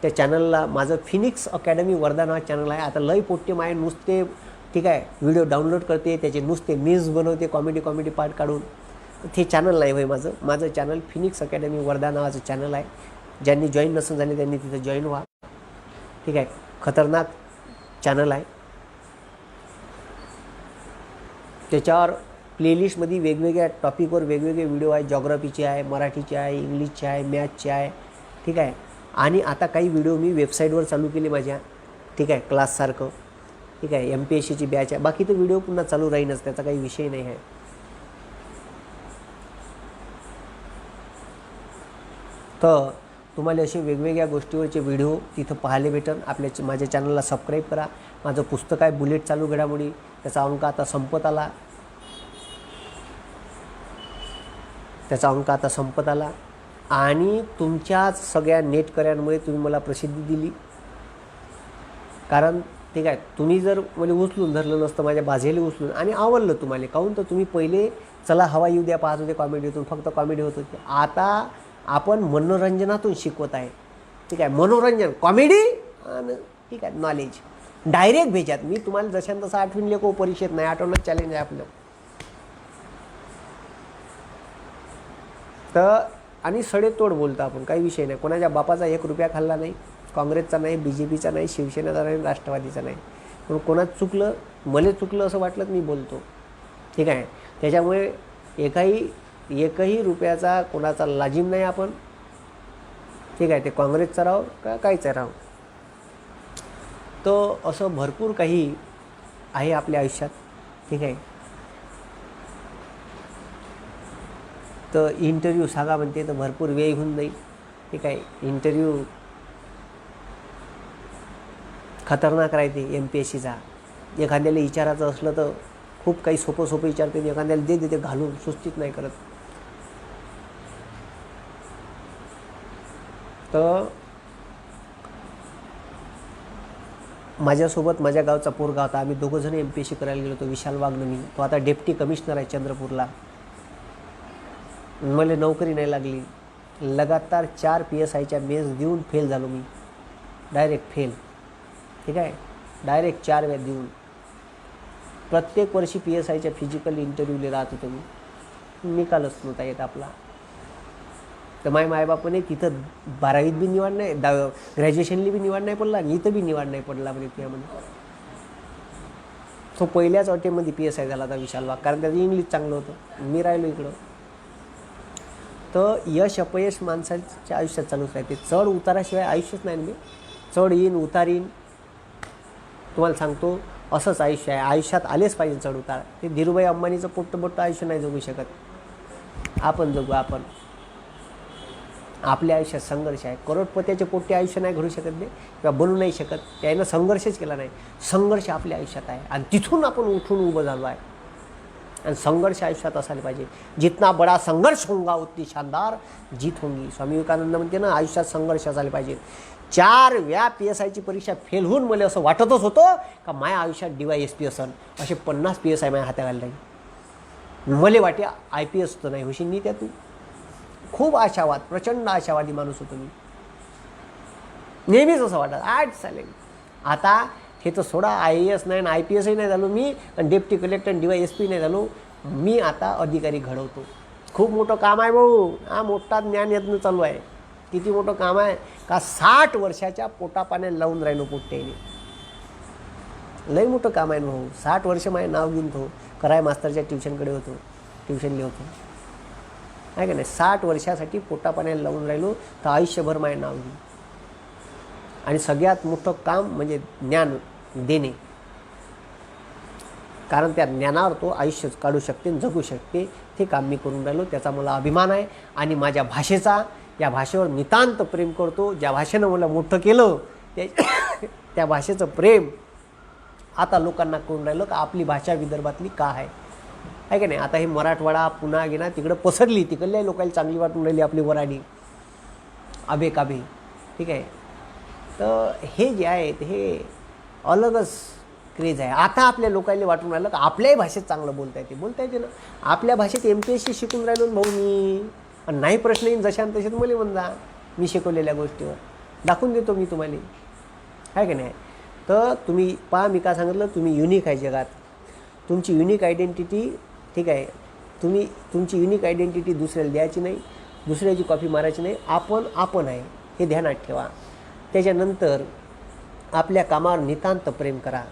त्या चॅनलला माझं फिनिक्स अकॅडमी वर्धा नाव चॅनल आहे. आता लय पोट्टे माय नुसते ठीक आहे व्हिडिओ डाउनलोड करते, त्याचे नुसते मीम्स बनवते, कॉमेडी पार्ट काढून. ते चॅनल नाही होय माझं चॅनल फिनिक्स अकॅडमी वर्धा नावाचं चॅनल आहे. ज्यांनी जॉईन नसून झाले त्यांनी तिथं जॉईन व्हा. ठीक आहे, खतरनाक चॅनल आहे. त्याच्यावर प्लेलिस्टमध्ये वेगवेगळ्या टॉपिकवर वेगवेगळे व्हिडिओ आहे. जॉग्राफीचे आहे, मराठीचे आहे, इंग्लिशचे आहे, मॅथचे आहे. ठीक आहे, आणि आता काही व्हिडिओ मी वेबसाईटवर चालू केले माझ्या. ठीक आहे, क्लाससारखं. ठीक आहे, MPSCची बॅच आहे. बाकी तर व्हिडिओ पुन्हा चालू राहीनच, त्याचा काही विषय नाही आहे. तर तुम्हाला असे वेगवेगळ्या गोष्टीवरचे व्हिडिओ तिथं पाहायला भेटेल. माझ्या चॅनलला सबस्क्राईब करा. माझं पुस्तक आहे बुलेट चालू घडामोडी, त्याचा अंक आता संपत आला. आणि तुमच्याच सगळ्या नेटकऱ्यांमुळे तुम्ही मला प्रसिद्धी दिली. कारण ठीक आहे, तुम्ही जर मला उचलून धरलं नसतं, माझ्या बाजेला उचलून, आणि आवडलं तुम्हाला, काहून तर तुम्ही पहिले चला हवा येऊ द्या पाहत होते, कॉमेडीतून फक्त कॉमेडी होत होती. आता आपण मनोरंजनातून शिकवत आहे. ठीक आहे, मनोरंजन, कॉमेडी आणि ठीक आहे नॉलेज डायरेक्ट भेजात. मी तुम्हाला जशान तसं आठवण लेखो परीक्षेत नाही, आठवणच चॅलेंज आहे आपलं. तर आणि सडेतोड बोलतो आपण, काही विषय नाही. कोणाच्या बापाचा 1 रुपया खाल्ला नाही, काँग्रेसचा नाही, BJPचा नाही, शिवसेनेचा नाही, राष्ट्रवादीचा नाही. म्हणून कोणाच चुकलं, मला चुकलं असं वाटलं मी बोलतो. ठीक आहे, त्याच्यामुळे एकही रुपयाचा कोणाचा लाजीम नाही आपण. ठीक आहे, ते काँग्रेसचा राहो का काहीचा राहो. तर असं भरपूर काही आहे आपल्या आयुष्यात. ठीक आहे, तर इंटरव्ह्यू सांगा म्हणते तर भरपूर वेळ होऊन जाईल. ठीक आहे, इंटरव्ह्यू खतरनाक राहते MPSCचा. एखाद्याला विचारायचं असलं तर खूप काही सोपं विचारते, एखाद्याला देते घालून, सुस्तीत नाही करत. तर माझ्यासोबत माझ्या गावचा पोरगा होता, आम्ही दोघंजण MPSC करायला गेलो होतो. विशाल वाघनमी, तो आता डेप्टी कमिशनर आहे चंद्रपूरला. मला नोकरी नाही लागली. लगातार 4 PSIच्या मेन्स देऊन फेल झालो मी, डायरेक्ट फेल. ठीक आहे, डायरेक्ट 4 वेळा देऊन. प्रत्येक वर्षी PSIच्या फिजिकल इंटरव्ह्यूला राहत होतो मी, निकालच नव्हता येत आपला. तर मायबापाने तिथं 12वीत बी निवड नाही, ग्रॅज्युएशनली बी निवड नाही पडला, आणि इथं बी निवड नाही पडला म्हणजे त्यामध्ये. तो पहिल्याच अटेम्पमध्ये PSI झाला होता विशाल वाघ, कारण त्याचं इंग्लिश चांगलं होतं. मी राहिलो इकडं. तर यश अपयश माणसाच्या आयुष्यात चालूच राहते. चढ उताराशिवाय आयुष्यच नाही. मी चढ येईन उतार येईन. तुम्हाला सांगतो असंच आयुष्य आहे. आयुष्यात आलेच पाहिजे चढ उतार. ते धीरूभाई अंबानीचं मोठं आयुष्य नाही जगू शकत, आपण जगू. आपण आपल्या आयुष्यात संघर्ष आहे. करोडपत्याचे पोट्टे आयुष्य नाही घडू शकत ते, किंवा बनू नाही शकत. त्यानं संघर्षच केला नाही. संघर्ष आपल्या आयुष्यात आहे आणि तिथून आपण उठून उभं झालो आहे. आणि संघर्ष आयुष्यात असायला पाहिजे. जितना बडा संघर्ष होगा उतनी शानदार जीत होंगी. स्वामी विवेकानंद म्हणते ना, आयुष्यात संघर्ष असायला पाहिजे. 4 वेळा PSIची परीक्षा फेल होऊन मला असं वाटतच होतं का माझ्या आयुष्यात DYSP असन. असे 50 PSI माझ्या हाताखाली नाही. मला वाटे IPS तर नाही होशील नी त्या तू. खूप आशावाद, प्रचंड आशावादी माणूस होतो मी. नेहमीच असं वाटत आज चालेल. आता हे तर सोडा, IAS नाही आणि IPSही नाही झालो मी, आणि डेप्टी कलेक्टर DYSP नाही झालो मी. आता अधिकारी घडवतो. खूप मोठं काम आहे भाऊ. हा मोठा ज्ञान यत्न चालू आहे. किती मोठं काम आहे का 60 वर्षाच्या पोटापाण्याला लावून राहिलो पोट्ट्याने. लई मोठं काम आहे भाऊ. 60 वर्ष माझे नाव घेऊन तो कराय मास्तरच्या ट्युशनकडे होतो, ट्युशनले होतो, आहे का नाही. 60 वर्षासाठी पोटापाण्याला लावून राहिलो तर आयुष्यभर माझे नाव घेऊन. आणि सगळ्यात मोठं काम म्हणजे ज्ञान देणे, कारण त्या ज्ञानावर तो आयुष्य काढू शकते, जगू शकते. ते काम मी करून राहिलो, त्याचा मला अभिमान आहे. आणि माझ्या भाषेचा, या भाषेवर नितांत प्रेम करतो. ज्या भाषेनं मला मोठं केलं त्या भाषेचं प्रेम आता लोकांना करून राहिलं का आपली भाषा विदर्भातली का आहे का नाही. आता हे मराठवाडा पुन्हा गेला तिकडं पसरली, तिकडल्या लोकांना चांगली वाटून राहिली आपली वराडी आबे काबे, ठीक आहे. तर हे जे आहे हे अलगच क्रेज आहे. आता आपल्या लोकांना वाटून राहिलं का आपल्याही भाषेत चांगलं बोलता येते ना. आपल्या भाषेत MPSC शिकून राहिलो भाऊ मी. आणि नाही प्रश्न येईन जशान तसे मला म्हणजा, मी शिकवलेल्या गोष्टीवर दाखवून देतो मी तुम्हाला, आहे का नाही. तर तुम्ही पहा, मी काय सांगितलं, तुम्ही युनिक आहे जगात. तुमची युनिक आयडेंटिटी, ठीक आहे. तुम्ही तुमची युनिक आयडेंटिटी दुसऱ्याला द्यायची नाही, दुसऱ्याची कॉपी मारायची नाही. आपण आहे हे ध्यानात ठेवा. त्याच्यानंतर आपल्या कामावर नितांत प्रेम करा.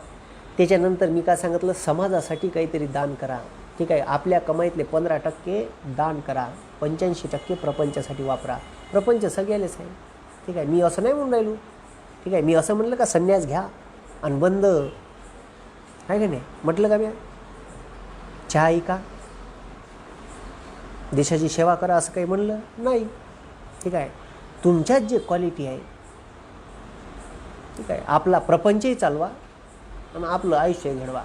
त्याच्यानंतर मी काय सांगितलं, समाजासाठी काहीतरी दान करा, ठीक आहे. आपल्या कमाईतले 15% दान करा, 85% प्रपंचासाठी वापरा. प्रपंच सगळ्यालेच आहे, ठीक आहे. मी असं नाही म्हणून राहिलो, ठीक आहे. मी असं म्हणलं का संन्यास घ्या आणि बंद, आहे का नाही म्हटलं का मी. चहा ऐका, देशाची सेवा करा असं काही म्हणलं नाही, ठीक आहे. तुमच्यात जे क्वालिटी आहे, ठीक आहे, आपला प्रपंचही चालवा आणि आपलं आयुष्य घडवा.